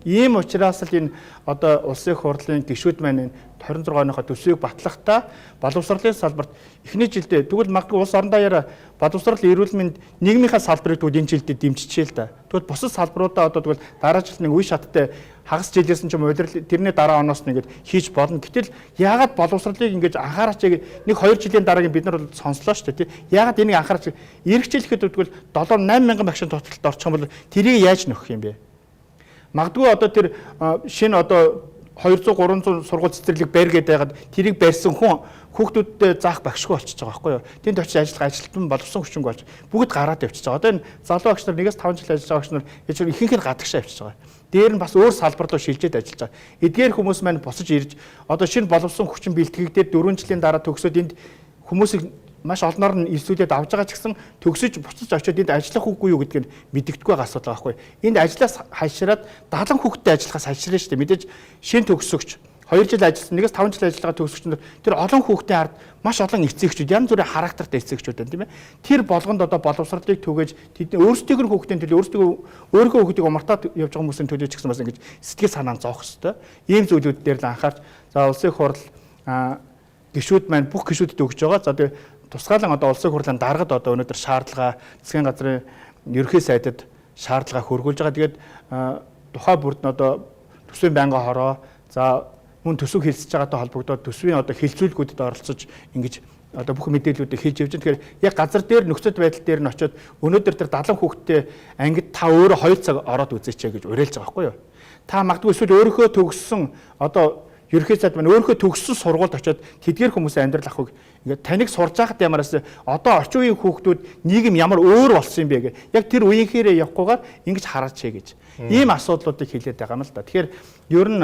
Ийм учраас л энэ одоо улсын хурлын гишүүд маань 26 оныхоо төсвийг батлахдаа боловсролын салбарт эхний жилдээ тэгвэл магадгүй улс орон даяараа боловсрол эрүүл мэнд нийгмийнхаа салбарыг тэгвэл энэ жилдээ дэмжижээ л да. Тэгвэл бусад салбаруудаа одоо тэгвэл дараа жилд нэг үе шаттай хагас жилээс нь ч юм уу тэрний дараа оноос нь ингээд хийж болно. Гэтэл яагаад боловсролыг ингээд анхаарч нэг 2 жилийн дараагийн бид нар сонслоо шүү дээ тий. Яагаад энийг анхаарч эргэжлэхэд тэгвэл 7-8 мянган багшийн тоталд орчих юм бол тэрийг яаж нөхөх юм бэ? Магадгүй одоо тэр шинэ одоо 200 300 сургууль цэцэрлэг барьгээд байгаад тэрийг барьсан хүн хүүхдүүдтэй заах багшгүй болчихж байгаа байхгүй юу. Тэнд очиж ажиллах ажилтан боловсон хүчинг болж бүгд гараад явчихж байгаа. Одоо энэ залуу багш нар 1-5 жил ажиллаж байгаа багш нар ячаар ихэнх нь гадагшаа явчихж байгаа. Дээр нь бас өөр салбар руу шилжээд ажиллаж байгаа. Эдгээр хүмүүс маань босож ирж одоо шинэ боловсон хүчин бэлтгэгдээд 4 жилийн дараа төгсөөд энд хүмүүсийг маш олноор нь илсүүлээд авж байгаа ч гэсэн төгсөж буцаж очиод энд ажиллах үгүй юу гэдгийг мэддэгдгүй байгаа асуудал байхгүй. Энд ажлаас хайшраад 70 хүүхэдтэй ажиллахаас хайшраа шүү дээ. Мэдээж шинэ төгсөгч 2 жил ажилласан 1-5 жил ажиллагаа төгсөгч нар тэр олон хүүхдийн ард маш олон эцэгчүүд янз бүрийн характертай эцэгчүүд байна тийм ээ. Тэр болгонд одоо боловсролыг түгээж тэдний өөрсдийнх нь хүүхдийн төлөө өөрийнхөө хүүхдийг умартаад явж байгаа хүмүүсийн төлөө ч гэсэн бас ингэж сэтгэл санаа зоох хэрэгтэй. Ийм зүйлүүд дээр л анхаарч за улсын хурал гишүүд маань бүх гишүүдэд өгж байгаа. За тэгээ тусгаалan одоо улсын хурлын даргад одоо өнөөдөр шаардлага засгийн газрын ерөнхий сайдад шаардлага хөргүүлж байгаа. Тэгээд тухай бүрд нь одоо төсвийн байнгын хороо за мөн төсөв хэлсэж байгаатай холбогдоод төсвийн одоо хилцүүлгүүдэд оролцож ингэж одоо бүх мэдээллүүдийг хийж явж байгаа. Тэгэхээр яг газар дээр нөхцөл байдал дээр нь очиод өнөөдөр тэр 70 хүүхэдтэй ангид та өөрөө 2 цаг ороод үзээч гэж уриалж байгаа байхгүй юу? Та магадгүй эсвэл өөрийнхөө төгссөн одоо ерөнхий сайд маань өөрийнхөө төгссөн сургуульд очиод тэдгээр хүмүүсийн амьдрал ахыг ингээд таныг сурж байхад ямараас одоо орчин үеийн хүүхдүүд нийгэм ямар өөр болсон юм бэ гэх яг тэр үеийнхээрээ явахгүйгээр ингэж хараач гэж ийм асуудлуудыг хэлээд байгаа юм л да. Тэгэхээр ер нь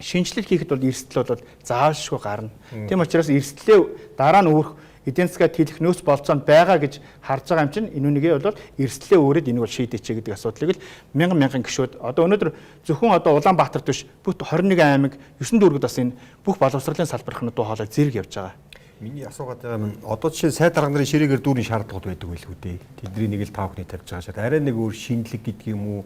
шинжилэл хийхэд бол эрсдэл бол заавалшгүй гарна. Тийм учраас эрсдлээ дараа нь өөрөх эдийн засгаад хэлэх нөөц болцоонд байгаа гэж харж байгаа юм чинь энүүнийгээ бол эрсдлээ өөрөд энийг бол шийдээч гэдэг асуудлыг л мянган гишүүд одоо өнөөдөр зөвхөн одоо Улаанбаатарт биш бүх 21 аймаг 9 дүүргэд бас энэ бүх боловсролын салбархны дуу хоолой зэрэг явж байгаа. Миний асуугаад байгаа юм одоо жишээ сайд дарга нарын ширээгээр дүүрийн шаардлагууд байдаг байлгүй дээ. Тэдний нэг л 5 хүний тавьж байгаа шат. Арай нэг өөр шинэлэг гэдэг юм уу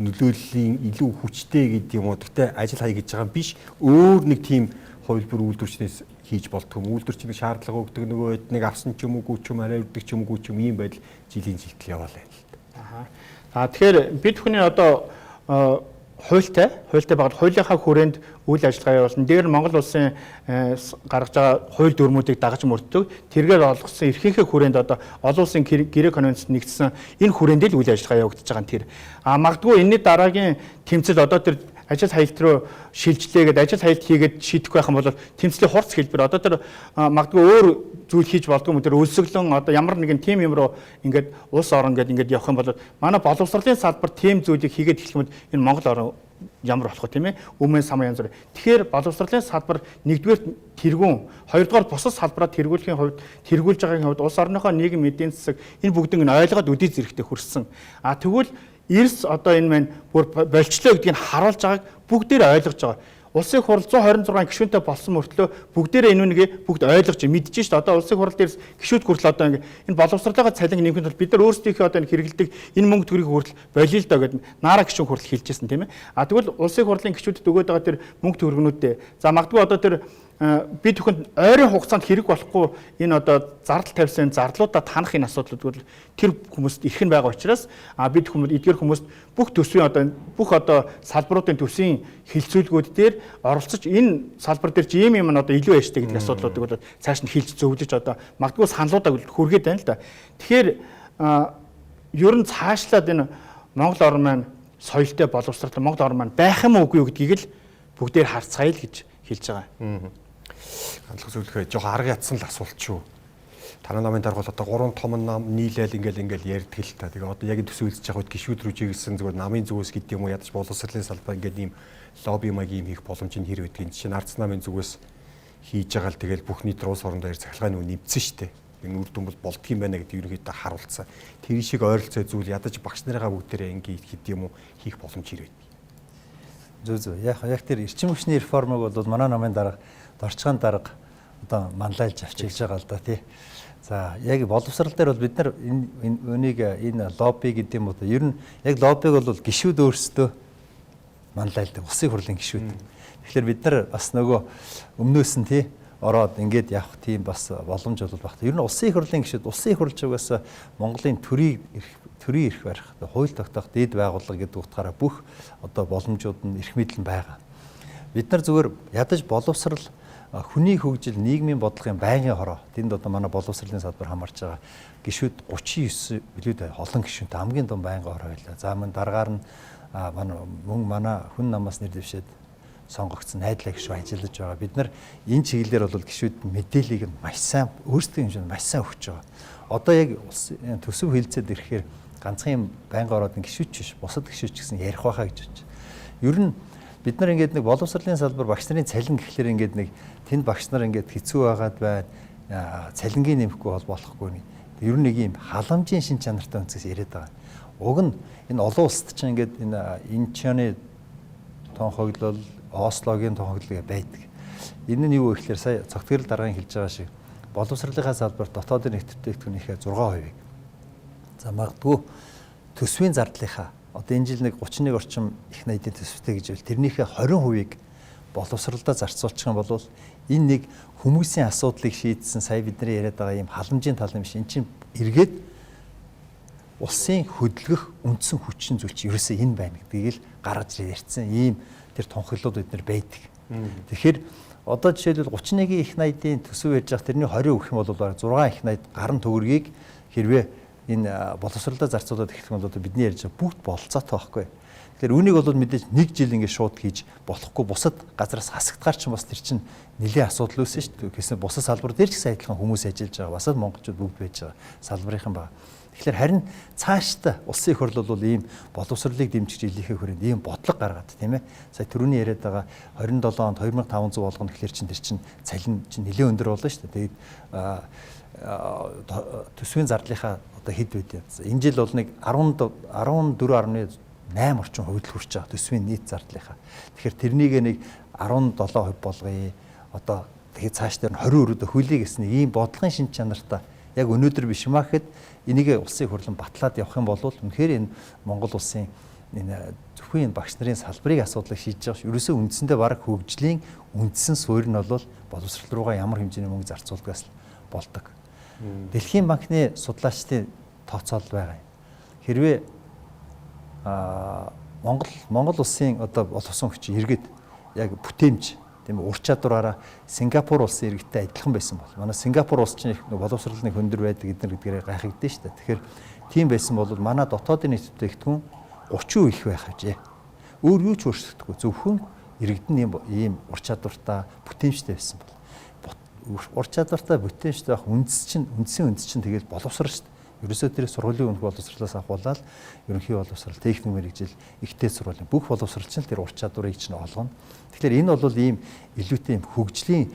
нөлөөллийн илүү хүчтэй гэдэг юм уу. Гэхдээ ажил хай гэж байгаа биш. Өөр нэг тийм хувилбар үйлдвэрчнээс хийж болдгоо. Үйлдвэрчнийг шаардлага өгдөг нөгөө нэг авсан ч юм уу гүч юм арай өрдөг ч юм уу гүч юм ийм байдал жилийн жилтэл яваал байна л да. Тэгэхээр бид бүхний одоо хуультай байгаад хуулийнхаа хүрээнд үйл ажиллагаа явуулсан. Дээр нь Монгол улсын гаргаж байгаа хууль дүрмүүдийг дагаж мөрддөг. Тэргээр олгосон эрхийнхээ хүрээнд одоо олон улсын гэрээ конвенцэд нэгдсэн энэ хүрээнд л үйл ажиллагаа явагдаж байгаа нь тэр. Магадгүй энэний дараагийн тэмцэл одоо тэр ажил хаялт руу шилжлээгээд ажил хаялт хийгээд шийдэх байх юм бол тэмцлийн хурц хэлбэр одоо тэр магадгүй өөр зүйл хийж болдгоо мөн тэр өлсгөлөн одоо ямар нэгэн тим юм руу ингээд улс орон гэдэг ингээд явах юм бол манай боловсролын салбар тим зүйлийг хийгээд эхлэх юм энэ Монгол орн ямар болох вэ тийм ээ өмнө самын янз бүр. Тэгэхээр боловсролын салбар нэгдүгээр тэргүүн, хоёрдугаар бусад салбараа тэргүүлэхийн хувьд тэргүүлж байгаагийн хувьд улс орныхоо нийгэм эдийн засаг энэ бүгдийг нь ойлгоод үдий зэрэгтэй хүрсэн. Тэгвэл эрс одоо энэ маань бүр болчлоо гэдгийг харуулж байгааг бүгдээр ойлгож байгаа. Улсын хурал 126 гишүүнтэй болсон мөртлөө бүгдээрээ энүүнийг бүгд ойлгож мэдж шít. Одоо улсын хурал дээрс гишүүд хүртэл одоо энэ боловсролынхаа цалин нэмэхэд бол бид нар өөрсдийнхөө одоо энэ хэрэгэлдэг энэ мөнгө төгрөгийг хүртэл болио л доо гэдэг наара гишүүн хүртэл хэлжсэн тийм ээ. Тэгвэл улсын хурлын гишүүдэд өгөөд байгаа тэр мөнгө төгрөгнүүдээ за магадгүй одоо тэр бид бүхэнд ойрын хугацаанд хэрэг болохгүй энэ одоо зардал тавьсан зардлуудаа танах энэ асуудлууд бол тэр хүмүүст ирэх нь байгаа учраас бид хүмүүс эдгээр хүмүүст бүх төсвийн одоо бүх одоо салбаруудын төсвийн хилцүүлгүүд дээр оролцож энэ салбар дээр чи ийм юм одоо илүү яштай гэдэг асуудлуудыг бол цааш нь хилж зөвлөж одоо магадгүй саналуудаа хүргээд байна л да. Тэгэхээр ер нь цаашлаад энэ Монгол орн маань соёлтой боловсролтой Монгол орн маань байх юм уугүй юу гэдгийг л бүгдээр харцгаая л гэж хэлж байгаа. Хандлага зөвлөхөө жоохон арга ятсан л асуулт шүү. Танай намын дарга бол одоо 3 том нам нийлээл ингээл ярьдаг л та. Тэгээ одоо яг энэ төсөөлж байгаа үед гишүүд рүү чиглэсэн зүгээр намын зүгээс гэдэг юм уу ядаж боловсролын салбар ингээд ийм лобби маягийн хийх боломж нь хэр байдгийг жишээ нь арц намын зүгээс хийж байгаа л тэгэл бүх нийт улс орон дээр цахилгааны үн нэмсэн шүү дээ. Энэ үр дүн бол болдго юм байна гэдэг ерөнхийдөө харуулсан. Тэр шиг ойролцоо зүйл ядаж багш нарыгаа бүгдээрээ ингээд хэд юм уу хийх боломж хэр байдаг. Зөв. Яг тэр эрчим хүчний реформыг бол манай намын дарга дорчгаан дарга одоо манлайлж авчилж байгаа л да тий. За яг боловсрал дээр бол бид нар энэ лобби гэдэг юм уу ер нь яг лоббиг бол гишүүд өөрсдөө манлайлдаг улсын хурлын гишүүд. Тэгэхээр бид нар бас нөгөө өмнөөс нь тий ороод ингээд явах тийм бас боломж бол багт. Ер нь улсын хурлын гишүүд улсын хурлчгаас Монголын төрийн эрх барих, хууль тогтоох дээд байгууллага гэдэг утгаараа бүх одоо боломжууд нь эрх мэдэл нь байгаа. Бид нар зүгээр ядаж боловсрал хүний хөгжил нийгмийн бодлогын байнгын хороо тэнд одоо манай боловсролын салбар хамарч байгаа гишүүд 39 билүү олон гишүүнтэй хамгийн том байнгын хороо байлаа. За мөн дараагаар нь манай хүн намаас нэр дэвшээд сонгогдсон найдлаа гишүү ажиллаж байгаа. Бид нар энэ чиглэлээр бол гишүүд мэдээллийг нь маш сайн өөрсдийн хэмжээнд маш сайн өгч байгаа. Одоо яг төсөв хилцээд ирэхээр ганцхан юм байнга ороод гишүүч биш, бусад гишүүч гэсэн ярих байхаа гэж бодож. Ер нь бид нар ингээд нэг боловсролын салбар багш нарын цалин гэхлээр ингээд нэг тэнд багш нар ингээд хэцүү байгаад байна. Цалингийн нэмэхгүй бол болохгүй нэ. Ер нь нэг юм халамжийн шин чанартай үнцгээс яриад байгаа. Уг нь энэ олон улсад чинь ингээд энэ Инчоны тонхоглол, Ослогийн тонхоглол байдаг. Энэ нь юу вэ гэхээр сая цогтгөрөл дараагийн хэлж байгаа шиг боловсролынхаа салбарт дотоодын нэгтгэгдэхүүнийхээ 6%-ийг за магадгүй төсвийн зардлынхаа одоо энэ жил нэг 31 орчим их найдын төсвтэй гэж бэл тэрнийхээ 20%-ийг боловсролдоо зарцуулчих юм бол энэ нэг хүмүүсийн асуудлыг шийдсэн сая бидний яриад байгаа юм халамжийн тал юм шиг эн чинь эргээд улсын хөдөлгөх үндсэн хүчин зүйл чинь ерөөсөө энэ байна гэдгийг л гаргаж ярьсан ийм тэр тонхоглолууд бид нар байдаг. Тэгэхээр одоо жишээлбэл 31 их найдын төсөв ярьж байгаа тэрний 20 өгөх юм бол 6 их найд гарын төгрөгийг хэрвээ энэ боловсролдоо зарцуулаад эхлэх юм бол бидний ярьж байгаа бүгд болцоотой байхгүй. Тэгэхээр үүнийг бол мэдээж нэг жил ингээд шууд хийж болохгүй бусад газараас хасагдгаар ч бас тэр чинь нэлээд асуудал үүсэн шүү дээ. Гэсэн бусад салбар дээр ч гэсэн адилхан хүмүүс ажиллаж байгаа. Басад монголчууд бүгд байж байгаа. Салбарынхан байгаа. Тэгэхээр харин цаашдаа улсын их хурл бол ийм боловсролыг дэмжих жилийнхээ хүрээнд ийм бодлого гаргаад тийм ээ. Сая түрүүний яриад байгаа 27 онд 2500 болгоно гэхэлэр чинь тэр чинь цалин чинь нэлээд өндөр болно шүү дээ. Тэгээд төсвийн зардлынхаа одоо хэд байд юм. Энэ жил бол нэг 14.8 орчим хувьд хүрч байгаа төсвийн нийт зардлынхаа. Тэгэхээр тэрнийг нэг 17% болгоё. Одоо тэгээд цааш дээр нь 20 өрөөдө хөлий гэсэн ийм бодлогын шин чанартай яг өнөөдөр биш маа гэхэд энийг улсын хурлан батлаад явах юм бол үнэхээр энэ Монгол улсын энэ зөвхөн энэ багш нарын салбарыг асуудлыг шийдэж байгаа ш. Ерөөсөө үндсэндээ бараг хөгжлийн үндсэн суурь нь бол боловсрол руугаа ямар хэмжээний мөнгө зарцуулдгаас болдог. Дэлхийн банкны судлаачдын тооцоол байгаа юм. Хэрвээ Монгол улсын одоо боловсон хүч иргэд яг бүтээмж тийм ур чадвараараа Сингапур улсын иргэдтэй адилхан байсан бол манай Сингапур улс чинь их боловсролын хөндөр байдаг гэдгээр гайхагдсан шүү дээ. Тэгэхээр тийм байсан бол манай дотоодын нийт бүтээгдэхүүн 30% их байх ажээ. Өөр юу ч өөрчлөгдөхгүй зөвхөн иргэдэн ийм ур чадвартай бүтээмжтэй байсан бол ур чадвартай бүтээмжтэй байх үндсэн чинь тэгээд боловсрол шүү дээ. Ерөөсөө тэр сургуулийн өмнөх боловсролоос авахуулаад ерөнхий боловсрол, техник мэргэжил, ихтэй сургуулийн бүх боловсрол чинь тэр ур чадварыг чинь олгоно. Тэгэхээр энэ бол ийм илүүтэй ийм хөгжлийн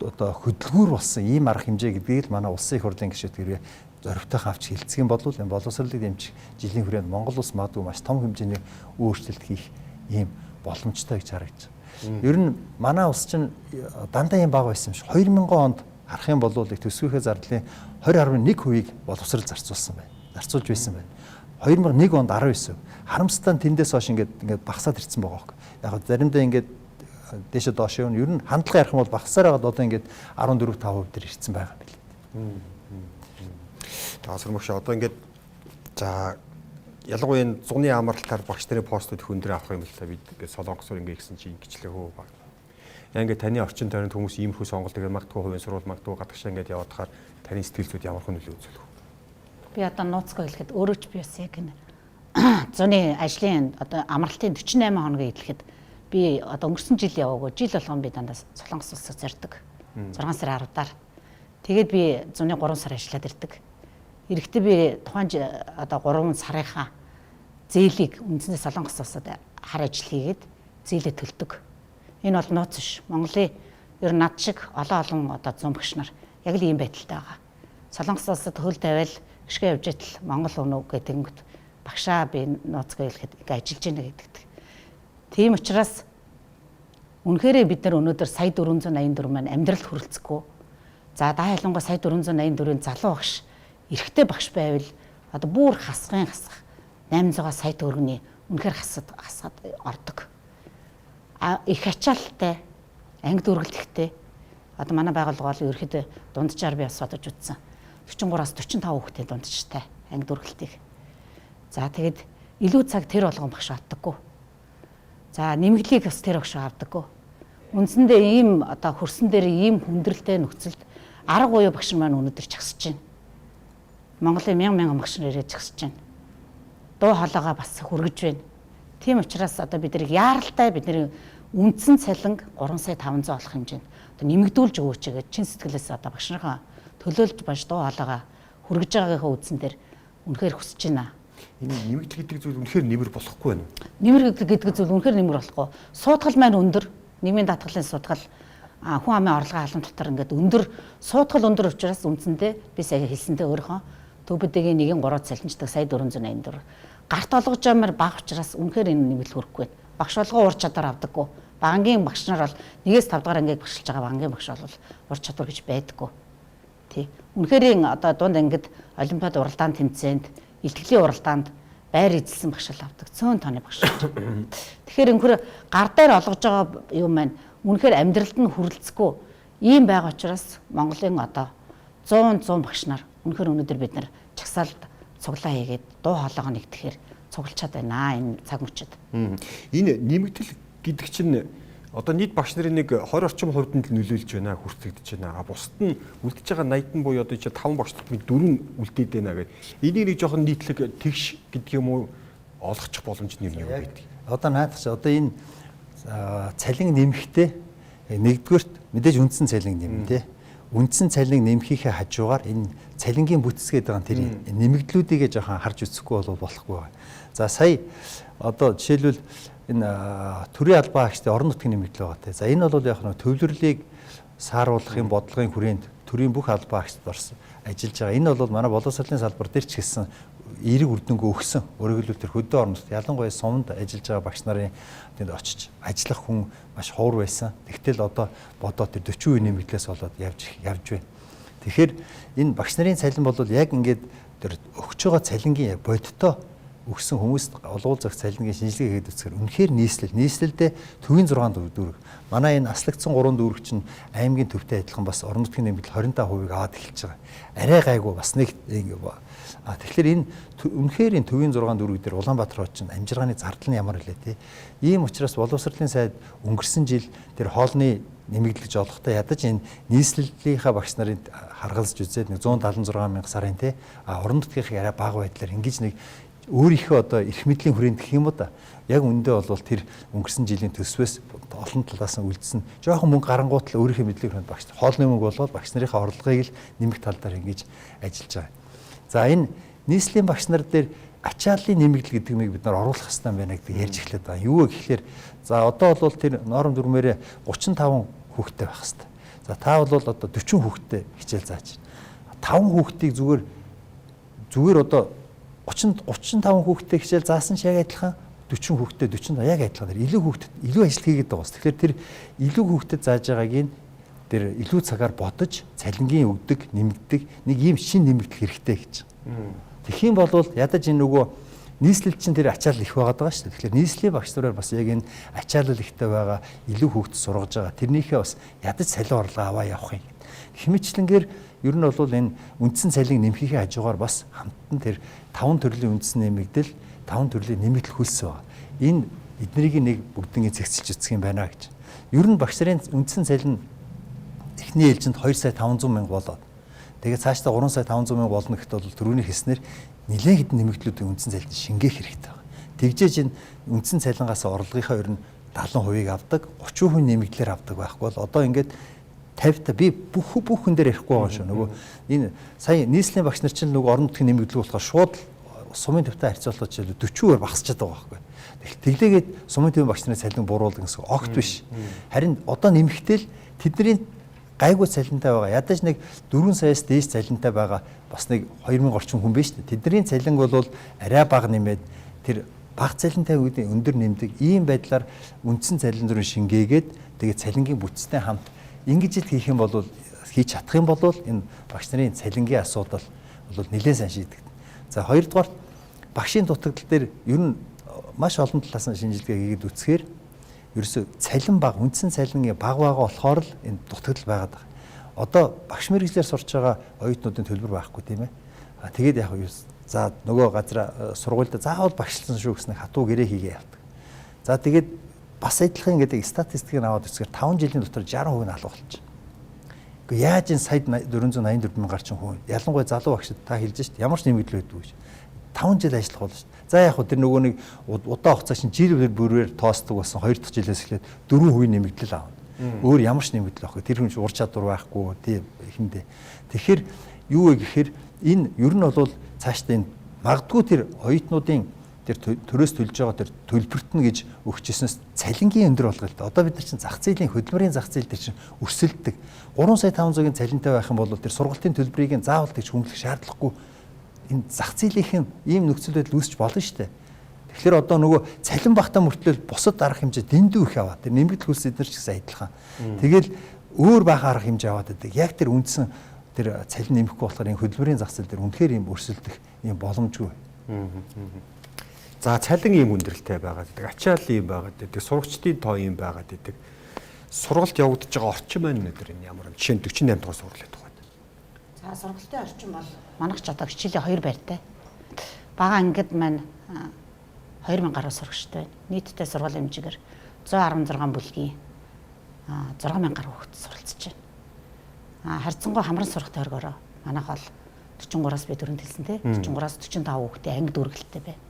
одоо хөдөлгүүр болсон ийм арга хэмжээ гэдгийг л манай улсын их хурлын гишүүд хэрвээ зоригтойхон авч хилцэх юм бол энэ боловсролыг дэмжих жилийн хүрээнд Монгол улс магадгүй маш том хэмжээний өөрчлөлт хийх ийм боломжтой гэж харагдаж байна. Ер нь манай улс чинь дандаа ийм бага байсан юм шиг 2000 онд харах юм бол төсвийнхээ зардлын 20.1%-ийг боловсрол зарцуулсан байна. Зарцуулж байсан байна. 2001 онд 19%. Харамсалтай нь тэндээс хойш ингээд багасаад ирсэн байгаа байхгүй. Яг заримдаа ингээд дээшээ доош явна. Ер нь хандлага ярих юм бол багасаар байгаад одоо ингээд 14-5% дээр ирсэн байгаа юм билээ. Таасар мөш одоо ингээд за ялангуяа энэ зуны амралтаар багш нарын постууд хөндөр авах юм л та бид ингээд солонгосоор ингээд гисэн чи ингэчлээ хөө баг. Яа ингээд таны орчин тойронд хүмүүс иймэрхүү сонголт тэгээд магадгүй хувийн сурвалж магадгүй гадагшаа ингээд яваадахаар таны сэтгэл зүйд ямар хөнөөлөл үзүүлэх вэ? Би одоо нууцгүй хэлэхэд өөрөө ч би бас яг энэ зуны ажлын одоо амралтын 48 хоногийн эдлэхэд би одоо өнгөрсөн жил яваагүй жил болгон би дандаа Солонгос улсыг зорддог. 6 сарын 10-аар. Тэгээд би зуны 3 сар ажиллаад ирдэг. Ирэхдээ би тухайн одоо 3 сарынхаа зээлийг үндсэндээ Солонгос улсад хар ажил хийгээд зээлээ төлдөг. Энэ бол нууц биш. Монголын ер нь над шиг олон одоо зүүн багш нар яг л ийм байдалтай байгаа. Солонгос улсад хөл тавиал гიშгэ явж идэл Монгол өнөг гэдэг багшаа би нууцгүй хэлэхэд ингээ ажиллаж байна гэдэг. Тийм учраас үнэхээр бид нар өнөөдөр сая 484 маань амьдралд хүрэлцэхгүй. За даа ялангуяа сая 484-ийн залуу багш эрэгтэй багш байвал одоо бүр хасах 800 сая төгрөгийн үнэхээр хасаад ордог. Их ачаалттай анги дүргэлт ихтэй одоо манай байгууллага бол ерөөхдөө дунджаар би бас бодож үзсэн 43-аас 45 хүүхдэд дундчтай анги дүргэлтийг. За тэгээд илүү цаг тэр болгон багш авдаггүй. За нэмгэлийг бас тэр багш авдаггүй. Үндсэндээ ийм одоо хөрсөн дээр ийм хүндрэлтэй нөхцөлд арга буюу багш маань өнөөдөр чагсаж байна. Монголын мянган багш нар ирээд чагсаж байна. Дуу хоолойгоо бас хүргэж байна. Тийм учраас одоо бид нар яаралтай бидний үндсэн цалинг 3 сая 500 болох хэмжээнд одоо нэмэгдүүлж өгөөч гэж чин сэтгэлээс одоо багш нарын төлөөлж баш дуу хоолойгоо хүргэж байгаагийнхаа үдсэн дээр үнэхээр хүсэж байна. Энэ нэмэгдэл гэдэг зүйл үнэхээр нэмэр болохгүй байна уу? Нэмэр гэдэг зүйл үнэхээр нэмэр болохгүй. Суудгал маань өндөр, нийгмийн даатгалын суудгал хүн амын орлогын халуун дотор ингээд өндөр суудгал өндөр учраас үндсэндээ би сая хэлсэнтэй өөрийнхөө төв бүтэгийн 1-3 цалинждаг сая 484. Гарт олгож амар бага учраас үнэхээр энэ нэмэгдэл хүрэхгүй байна. Багш болгоо ур чадвар авдаггүй. Багангийн багш нар бол 1-ээс 5 дахь ангийг багшилж байгаа багангийн багш бол ур чадвар гэж байдаггүй. Тий. Үнэхээр одоо дунд ангид олимпиад уралдаан тэмцээнд, илтгэлийн уралдаанд байр эзэлсэн багшил авдаг. Цөөн тооны багш. Тэгэхээр өнөхөр гар дээр олгож байгаа юм маань үнэхээр амьдралд нь хүрэлцэхгүй ийм байгаа учраас Монголын одоо 100 багш нар үнэхээр өнөөдөр бид нар чагсаалт цуглаа хийгээд дуу хоолойгоо нэгтгэхээр цуглаж чад байна энэ цаг мөчид. Энэ нэмэгдэл гэдэг чинь одоо нийт багш нарын нэг 20 орчим хувьд нь нөлөөлж байна, хүртэгдэж байна. Бусад нь үлдэж байгаа 80 буюу одоо чи 5 багш тутмын 4 үлдээд байна гэдэг. Энийг нэг жоохон нийтлэг тэгш гэдэг юм уу олгочих боломж нь юм байдаг. Одоо наадах чи одоо энэ цалин нэмэхдээ нэгдүгürt мэдээж үндсэн цалин нэмнэ тий. Үндсэн цалин нэмхийнхээ хажуугаар энэ цалингийн бүтцгээд байгаа тэр нэмэгдлүүдийгээ жоохон харж үзэхгүй бол болохгүй байна. За сая одоо жишээлбэл энэ төрийн албан агчдын орон нутгийн нэмэгдэл байгаа те. За энэ бол яг нь төвлөрлийг сааруулахын бодлогын хүрээнд төрийн бүх албан агчдад орсон ажиллаж байгаа. Энэ бол манай боловсролын салбар дээр ч гэсэн эерэг үр дүнгээ өгсөн. Өөрөөр хэлбэл тэр хөдөө орон нутгад ялангуяа суманд ажиллаж байгаа багш нарын тэнд очиж ажиллах хүн маш ховор байсан. Тэгтэл одоо бодоод тэр 40% нэмэгдлээс болоод явж байна. Тэгэхээр энэ багш нарын цалин бол яг ингээд тэр өгч байгаа цалингийн бодиттой өгсөн хүмүүст олгуулзах цалингийн шинжилгээ хийгээд үзэхээр үнэхээр нийслэлдээ төвийн 6 дүүрэг. Манай энэ аслагдсан 3 дүүрэг чинь аймгийн төвтэй адилхан бас орон нутгийн нэмэгдэл 25% аваад эхэлж байгаа. Арай гайгүй бас нэг тэгэхээр энэ үнэхээр энэ төвийн 6 дүүрэг дээр Улаанбаатар хот чинь амжиргааны зардал нь ямар хэлээ те. Ийм учраас боловсролын сайд өнгөрсөн жил тэр хоолны нэмэгдэлж олохдоо ядаж энэ нийслэлийнхаа багш нарын харгалзаж үзээд нэг 176 мянга сарын те орон нутгийнхаа арай бага байдлаар ингэж нэг өөрийнхөө одоо эрх мэдлийн хүрээнд гэх юм уу да. Яг үндэ бол тэр өнгөрсөн жилийн төсвөөс олон талаас нь үлдсэн. Жохон мөнгө гарангуутал өөрийнхөө мэдлэг хүрээнд багш хоолны мөнгө болоод багш нарын орлогыг л нэмэх талаар ингэж ажиллаж байгаа. За энэ нийслэлийн багш нар дээр ачааллын нэмэгдэл гэдэг нь бид нар оруулах хэрэгтэй байна гэдэг ярьж эхлэв байгаа. Юу вэ гэхээр за одоо бол тэр норм дүрмээрээ 35 хүүхэдтэй байх хэрэгтэй. За та бол одоо 40 хүүхэдтэй хичээл зааж байна. 5 хүүхдийг зүгээр одоо 35 хүүхэдтэй хичээл заасан ч яг адилхан 40 хүүхэдтэй 40 яг адилхан. Илүү хүүхдэд илүү ажил хийгээд байгаа бас. Тэгэхээр тэр илүү хүүхдэд зааж байгааг нь тэр илүү цагаар бодож цалингийн өгдөг, нэмэгдэг нэг ийм шин нэмэгдэл хэрэгтэй гэж. Тэгэх юм бол ядаж энэ нөгөө нийслэл чинь тэр ачаалал их байгаад байгаа шүү дээ. Тэгэхээр нийслэлийн багш нараар бас яг энэ ачаалал ихтэй байгаа илүү хүүхдэд сургаж байгаа. Тэрнийхээ бас ядаж салин орлого аваа явах юм. Хэмэчлэнгээр ер нь бол энэ үндсэн цалин нэмхийнхээ хажуугаар бас хамтан тэр 5 төрлийн үндсэн нэмэгдэл, 5 төрлийн нэмэгдэл хөлс байгаа. Энэ эднэрийг нэг бүгднийг зэгцэлж үзэх юм байна гэж. Ер нь багш нарын үндсэн цалин эхний ээлжинд 2 сая 500 мянга болоод тэгээд цаашдаа 3 сая 500 мянга болно гэхэд бол түрүүний хэлснээр нэлээд хэдэн нэмэгдлүүдийн үндсэн цалин шингээх хэрэгтэй байна. Тэгжээж энэ үндсэн цалингаас орлогынхаа ер нь 70% авдаг, 30% нэмэгдлэр авдаг байхгүй бол одоо ингээд 50 та би бүхэн дээр ярихгүй байгаа шүү. Нөгөө энэ сая нийслэлийн багш нар чинь нөгөө орон нутгийн нэмэгдэл болохоор шууд сумын төвтэй харьцуулахад жишээ 40% багасчаад байгаа байхгүй. Тэглээгээд сумын төвийн багш нарын цалин бууруулдаг гэсэн огт биш. Харин одоо нэмэхтэл тэдний гайгүй цалинтай байгаа. Ядаж нэг 4 саяас дээш цалинтай байгаа бас нэг 2000 орчим хүн биш үү? Тэдний цалин бол арай бага нэмээд тэр бага цалинтай үеийн өндөр нэмдэг ийм байдлаар үндсэн цалин зүрх шингээгээд тэгээд цалингийн бүтцтэй хамт ингэж хийх юм бол хийж чадах юм бол энэ багш нарын цалингийн асуудал бол нэлээд сайн шийдэгдэнэ. За хоёрдугаар багшийн дутагдал дээр ер нь маш олон талаас нь шинжилгээ хийгээд үцхээр ерөөсө цалин бага, үндсэн цалингийн бага болохоор л энэ дутагдал байгаад байгаа. Одоо багш мэргэжлэр сурч байгаа оюутнуудын төлбөр байхгүй тийм ээ. Тэгээд яг юу за нөгөө газар сургуульд заавал багшлсан шүү гэснээр хатуу гэрээ хийгээ явдаг. За тэгээд бас адилхан гэдэг статистикийг аваад үзэхээр 5 жилийн дотор 60% нь алга болчих. Гэхдээ яаж энэ сая 484 мянган гарчин хүн ялангуяа залуу багшд та хэлж шít ямар ч нэмэгдэл байдгүй гэж. 5 жил ажиллах болно шүү дээ. За яг хөө тэр нөгөө нэг удаан хугацаа чинь жил бүрээр тоосдог болсон 2 дахь жилээс эхлээд 4% нэмэгдэл аавна. Өөр ямар ч нэмэгдэл авахгүй. Тэр хүн ур чадвар байхгүй тийм ихэндээ. Тэгэхээр юу вэ гэхээр энэ ер нь бол цаашдаа энэ магадгүй тэр оюутнуудын тэр төрөөс төлж байгаа тэр төлбөрт нь гэж өгчээснээс цалингийн өндөр болгоо л да. Одоо бид нар чинь зах зээлийн хөдөлмөрийн зах зээл дээр чинь өрсөлддөг. 3,500,000 цалинтай байх юм бол тэр сургалтын төлбөрийг заавал тэгж хүмлэх шаардлагагүй. Энэ зах зээлийнхэн ийм нөхцөл байдал үүсч болно шүү дээ. Тэгэхээр одоо нөгөө цалин багтаа мөртлөө бусад арга хэмжээ дэндүү их аваад тэр нэмэгдэл хөлс эдгээр ч гэсэн адилхан. Тэгэл өөр бага арга хэмжээ аваад байдаг. Яг тэр үндсэн тэр цалин нэмэхгүй болохоор энэ хөдөлмөрийн зах зээл дээр үнэхээр ийм өрсөлдөх ийм боломжгүй. За цалин ийм хүндрэлтэй байгаад байдаг. Ачаал ийм байгаад байдаг. Сурагчдын тоо ийм байгаад байдаг. Сургалт явагдаж байгаа орчин маань өнөөдөр энэ ямар вэ? Жишээ нь 48 дугаар сургуулийн тухайд. За сургалтын орчин бол манайх ч одоо хичээлийн 2 байртай. Бага ангид маань 2000 гаруй сурагчтай байна. Нийтдээ сургуулийн хэмжээгээр 116 бүлгийн 6000 гаруй хүүхэд суралцж байна. Харьцангуй хамран сургалтын оргороо манайх бол 43-аас би дөрөнд хэлсэн тий. 43-аас 45 хүүхдээ анги дүүргэлттэй байна.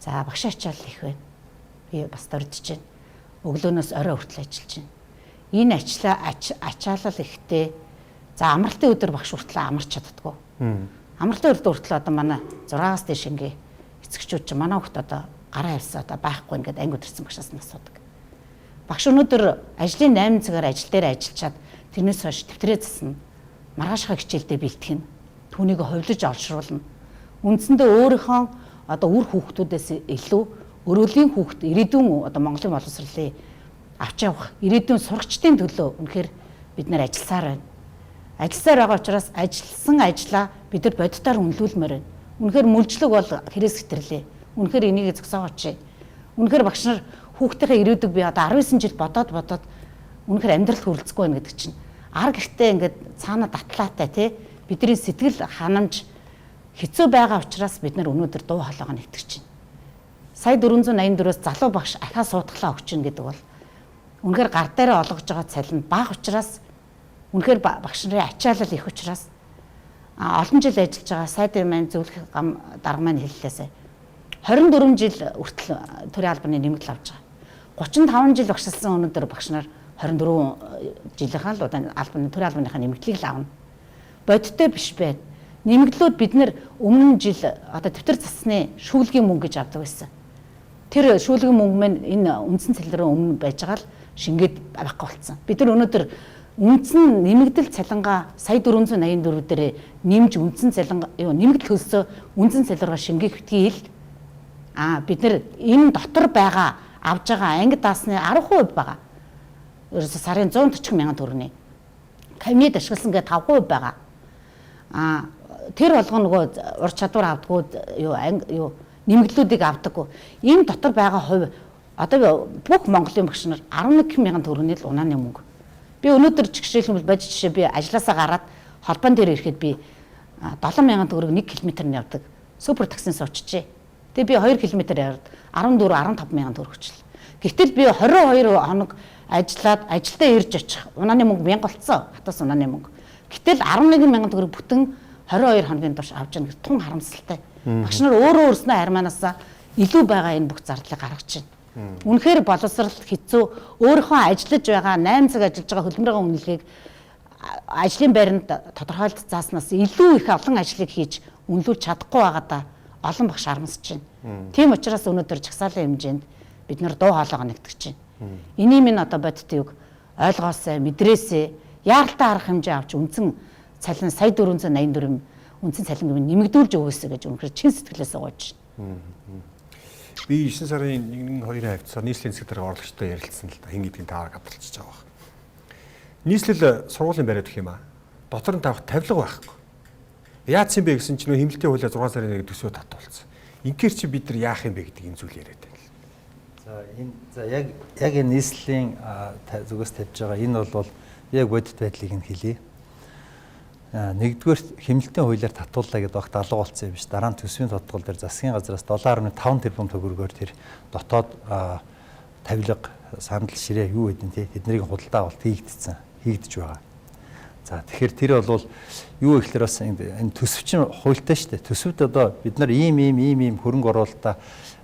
За багш ачаал их байна. Би бас дурдж байна. Өглөөнөөс орой хүртэл ажиллаж байна. Энэ ачаалал ихтэй. За амралтын өдөр багш хүртэл амарч чаддаггүй. Амралтын өдөр хүртэл одоо манай 6-аас дээш ингээ эцэгчүүд чинь манай хүүхд одоо гараа явсан одоо байхгүй ингээд анги өдөрсөн багшаас нь асуудаг. Багш өнөөдөр ажлын 8 цагаар ажил дээр ажиллачаад тэрнээс хойш тэмдрээ засна. Маргаашхаа хичээлдээ бэлтгэн. Түүнийг ховлож олшруулна. Үндсэндээ өөрийнхөө одоо үр хүүхдүүдээс илүү өрөөлийн хүүхд ирээдүйн одоо Монголын боловсролыг авч явах ирээдүйн сурагчдын төлөө үнэхээр бид нэр ажилласаар байна. Ажилласаар байгаа учраас ажилласан ажлаа бид нар бодитоор үнэлүүлмээр байна. Үнэхээр мүлжлэг бол хэрэгс хэтэрлээ. Үнэхээр энийг зогсоогооч. Үнэхээр багш нар хүүхдийнхээ ирээдүг би одоо 19 жил бодоод үнэхээр амьдралд хүрэлцэхгүй байна гэдэг чинь ар гэртээ ингээд цаана татлаатай тий бидний сэтгэл ханамж хэцүү байгаа учраас бид нар өнөөдөр дуу хоолойгоо нэвтэрч байна. Сая 484-өөс залуу багш ахаа суудглаа өгч гин гэдэг бол үнэхээр гар дээрээ олгож байгаа цалин бага учраас үнэхээр багш нарын ачаалал их учраас олон жил ажиллаж байгаа сайдын маань зөвлөх гам дарга маань хэллээсэ 24 жил хүртэл төрийн албаны нэмэгдэл авч байгаа. 35 жил багшилсан өнөөдөр багш нар 24 жилийнхаа л албаны төрийн албаныхаа нэмэгдлийг л авна. Бодиттой биш байна. Нэмэгдлүүд бид нэр өмнө жил одоо дэвтэр засны шүүлгийн мөнгө гэж авдаг байсан. Тэр шүүлгийн мөнгө маань энэ үндсэн цалинраа өмнө байж байгаа л шингээд байхгүй болсон. Бид нар өнөөдөр үндсэн нэмэгдэл цалингаа сая 484 дээр нэмж үндсэн цалин нэмэгдэл хөлсөө үндсэн цалингаа шингээх битгийл бид нар энэ дотор байгаа авж байгаа анги даасны 10% байгаа. Ерөөсө сарын 140 мянган төгрөгийн кабинет ашигласан гэ 5% байгаа. Тэр болгоно нөгөө ур чадвар авдаггүй юу нэмэгдлүүдийг авдаггүй. Энэ дотор байгаа хувь одоо бүх Монголын багш нар 11 мянган төгрөгийн л унааны мөнгө. Би өнөөдөр жишээлбэл бодит жишээ би ажилласаа гараад холбоон дээр ирэхэд би 7 мянган төгрөг 1 км-д явдаг. Супер таксинд суучихжээ. Тэгээ би 2 км яваад 14-15 мянган төгрөг өчлөө. Гэвтэл би 22 хоног ажиллаад ажилдаа ирж очих унааны мөнгө 1000 болцсон. Хатас унааны мөнгө. Гэтэл 11 мянган төгрөг бүтэн 22 хоногийн турш авч яах тун харамсалтай. Багш нар өөрөө өөрснөө харьмаанаас илүү байгаа энэ бүх зардлыг гаргаж байна. Үнэхээр боловсрал хэцүү. Өөрийнхөө ажиллаж байгаа 8 цаг ажиллаж байгаа хөдөлмөрийн үнэлгээг ажлын байранд тодорхойлт зааснаас илүү их олон ажлыг хийж үнэлүүлж чадахгүй байгаадаа олон багш харамсаж байна. Тийм учраас өнөөдөр жагсаалын хэмжээнд бид нар дуу хоолойгоо нэгтгэж байна. Энийг минь одоо бодтыг ойлгоосоо мэдрээсээ яаралтай арга хэмжээ авч үндсэн цалин сая 484 үндсэн цалин нэмэгдүүлж өгөөсэй гэж үнэхээр чин сэтгэлээс гооч байна. Би 9 сарын 1-2 хавцаа нийслэлийн засаг дарга орлогчтой ярилцсан л да. Хин гэдгийг таараа гадалчиж байгаа. Нийслэл сургуулийн бариад өгөх юм аа. Дотор нь тавих тавилга байхгүй. Яац юм бэ гэсэн чинь нөө хэмнэлтийн хуулиа 6 сарын 1-нд төсөө татуулсан. Ингээр чи бид нар яах юм бэ гэдэг энэ зүйл яриад байна. За яг энэ нийслэлийн зүгээс тавьж байгаа энэ бол яг бодит байдлыг нь хэлье. Нэгдүгээр хэмнэлтийн хуулиар татууллаа гэдэг огт алга болсон юм биш. Дараа нь төсвийн тодтгол дээр засгийн газраас 7.5 тэрбум төгрөгөөр тэр дотоод тавилга, сандал ширээ юу гэдэг нь тэднийг худалдаа авалт хийгдэж байгаа. За тэгэхээр тэр бол юу гэхээр бас энэ төсөвчин хуультай шүү дээ. Төсөвд одоо бид нар ийм хөрөнгө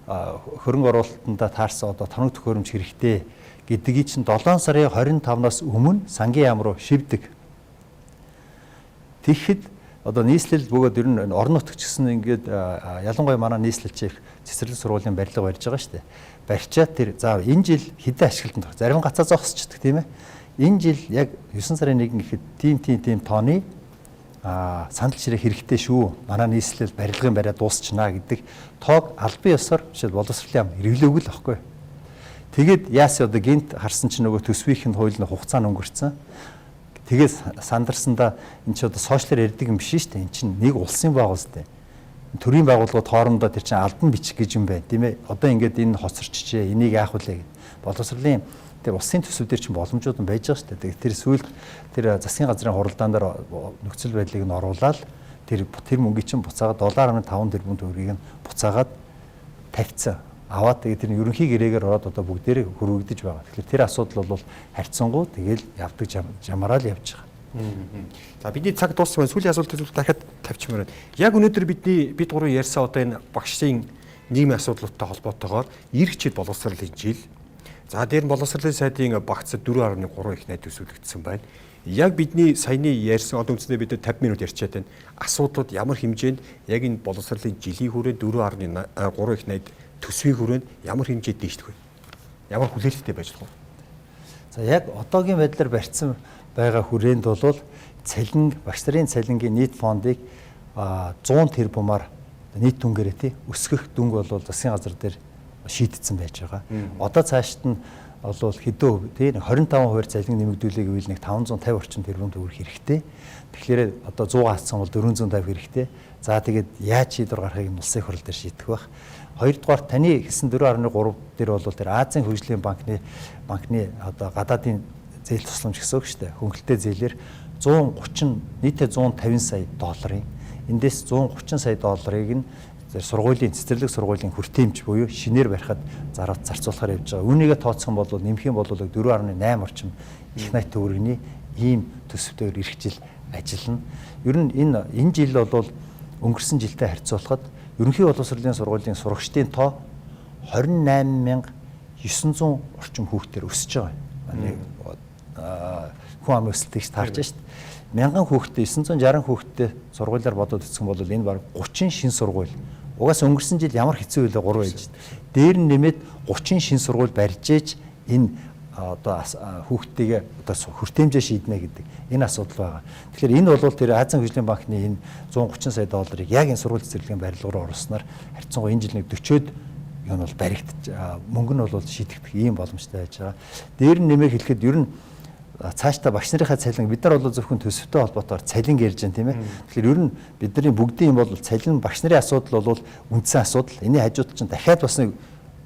оруулалтанда таарсан одоо тоног төхөөрөмж хэрэгтэй гэдгийг чинь 7 сарын 25-наас өмнө сангийн яам руу шивдэг. Тэгэхэд одоо нийслэл бөгөөд ер нь орон нутгч гэсэн ингээд ялангуяа манай нийслэлч их цэцэрлэг сургуулийн барилга барьж байгаа шүү дээ. Барьчаад тэр за энэ жил хэдэн ашиглалтанд орох. Зарим гацаа зогсчихдаг тийм ээ. Энэ жил яг 9 сарын 1 гэхэд тийм тооны санал ширээ хэрэгтэй шүү. Манай нийслэл барилгын бариа дуусчихна гэдэг тоог албан ёсоор жишээ боловсролын яам хэрэглээгүй л байхгүй. Тэгээд яасан одоо гинт харсан чинь нөгөө төсвийнх нь хууль нь хугацаа өнгөрцөн. Тэгээд сандарсандаа эн чинь одоо сошиалэр ярьдаг юм биш шүү дээ. Эн чинь нэг улсын байгууллагатай. Төрийн байгууллагууд хоорондоо тэр чинь албан бичих гэж юм байна, тийм ээ. Одоо ингээд энэ хоцорчжээ, энийг яах вүлээ гэд. Боловсролын тэр улсын төсвүүдэр чинь боломжууд нь байж байгаа шүү дээ. Тэр сүүлд тэр засгийн газрын хуралдаан дээр нөхцөл байдлыг нь оруулаад тэр мөнгөийг чинь буцаагаад 7.5 тэрбум төгрөгийг нь буцаагаад тавьцсан. Аваад тэгээд тэр ерөнхий гэрээгээр ороод одоо бүгдээрээ хөрвөгдөж байгаа. Тэгэхээр тэр асуудал бол харьцангуй тэгэл явдаг жамаараа л явж байгаа. За бидний цаг дууссан байна. Сүүлийн асуултыг дахиад тавьчмаар байна. Яг өнөөдөр бид гурав ярьсан одоо энэ багшийн нийгмийн асуудлуудтай холбоотойгоор ирэх жил боловсролын жил. За дээр нь боловсролын сайдын багцад 4.3 их найд төсөөлөгдсөн байна. Яг бидний саяны ярьсан одоо үндсэндээ бид 50 минут ярьчаад байна. Асуудлууд ямар хэмжээнд яг энэ боловсролын жилийн хүрээнд 4.3 их найд төсвийн хүрээнд ямар хэмжээд дийшдэг вэ? Ямар хүлээлттэй байж болох вэ? За яг одоогийн байдлаар барьсан байгаа хүрээнд бол багш нарын цалингийн нийт фондыг 100 тэрбумаар нийт дүнгээрээ тий өсгөх дүнг бол засгийн газар дээр шийдэгдсэн байж байгаа. Одоо цаашд нь бол хэдөө тий 25% цалин нэмэгдүүлэх гэвэл нэг 550 орчим тэрбум төгрөг хэрэгтэй. Тэгэхээр одоо 100 хассан бол 450 хэрэгтэй. За тэгээд яаж шийдвэр гаргахыг нь улсын хурал дээр шийдэх байх. Хоёрдугаар таны хэлсэн 4.3 дээр бол тэр Азийн хөгжлийн банкны одоо гадаадын зээл тусламж гэсэн үг шүү дээ. Хөнгөлөлтэй зээлээр 130 нийтээ 150 сая долларын эндээс 130 сая долларыг нь цэцэрлэг сургуулийн хүртээмж буюу шинээр барихад зарцуулахаар явж байгаа. Үүнийгээ тооцсон бол нэмэх юм бол 4.8 орчим их найт төгрөгийн ийм төсөвтөөр ирэх жил ажиллана. Ер нь энэ жил бол өнгөрсөн жилтэй харьцуулахад ерөнхий боловсролын сургуулийн сурагчдын тоо 28,900 орчим хүүхдээр өсөж байгаа. Хүн амын өсөлтийг таарч шít. 1000 хүүхдтэй 960 хүүхдтэй сургуулиар бодоод үзэх юм бол энэ баг 30 шин сургууль. Угаас өнгөрсөн жил ямар хэцүү байлаа 3 байж. Дээр нь нэмээд 30 шин сургууль барьж ээж энэ одоо хүүхдтэйгээ одоо хүртээмжээ шийднэ гэдэг энэ асуудал байгаа. Тэгэхээр энэ бол тэр Азийн хөгжлийн банкны энэ 130 сая долларыг яг энэ сургууль цэцэрлэгийн барилга руу оруулснаар харьцангуй энэ жил нэг 40-од юм бол баригдаж мөнгө нь бол шийдэгдэх ийм боломжтой байж байгаа. Дээр нь нэмээд хэлэхэд ер нь цаашдаа багш нарынхаа цалин бид нар бол зөвхөн төсөвтэй холбоотойгоор цалин ярьж байна тийм ээ. Тэгэхээр ер нь бидний бүгдийн юм бол цалин багш нарын асуудал бол үндсэн асуудал. Энийн хажууд чинь дахиад бас нэг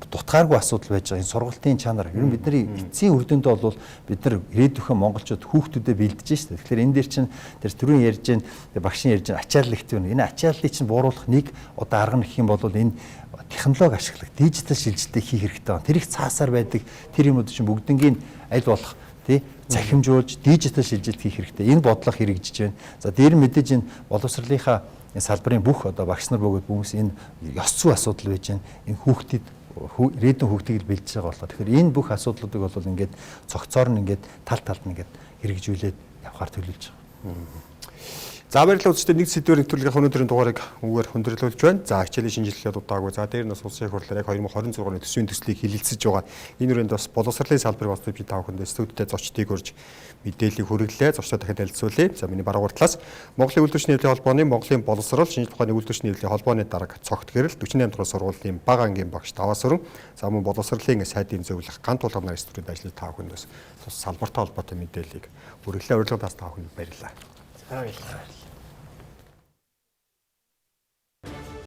дутгааргүй асуудал байж байгаа. Энэ сургалтын чанар ер нь бидний эцсийн үр дүндээ бол бид нар ирээдүйн монголчууд хүүхдүүдэд бэлдэж штэ. Тэгэхээр энэ дээр чинь тэр түрүүн ярьж байна багшийн ярьж байна ачааллалт юм. Энэ ачааллыг чинь бууруулах нэг одоо арга нь гэх юм бол энэ технологи ашиглах, дижитал шилжилтийг хийх хэрэгтэй байна. Тэр их цаасаар байдаг тэр юмуд чинь бүгднийг аль болох тий захимжуулж дижитал шилжилт хийх хэрэгтэй. Энэ бодлого хэрэгжиж байна. За дээр нь мэдээж энэ боловсролынхаа салбарын бүх одоо багш нар бөгөөд хүмүүс энэ ёс зүй асуудал байж байна. Энэ хүүхдэд ирээдүйн хүүхдийг бэлдэж байгаа болохоор тэгэхээр энэ бүх асуудлуудыг бол ингээд цогцоор нь ингээд талд нь ингээд хэрэгжүүлээд явахаар төлөвлөж байгаа. За баярлалаа үзэгчдээ нэг сэдвээр нэвтрүүлгийн өнөөдрийн дугаарыг үгээр өндөрлүүлж байна. За хичээлийн шинжилгээ удаагүй. За дээр нь бас улсын хурлаар яг 2026 оны төсвийн төслийг хилэлцэж байгаа. Энэ үрээнд бас боловсролын салбарыг бас бид та бүхэнд студидтэй зочдыг урьж мэдээллийг хүргэлээ. Зочдод дахиад танилцуулъя. За миний баруугаар талаас Монголын үйлдвэрчний нэвтрүүлгийн холбооны Монголын боловсрол шинжилгээ ухааны үйлдвэрчний нэвтрүүлгийн холбооны дарга цогт гэрэл 48 дахь сургуулийн бага ангийн багш Таваас өрн за мөн боловсролын сайдын зөвлөх гант тулгамнаар студид ажиллаж та бүхэнд бас салбартай холбоотой мэдээллийг хүргэлээ. Урилга тас та бүхэнд баярлалаа. За баярлалаа.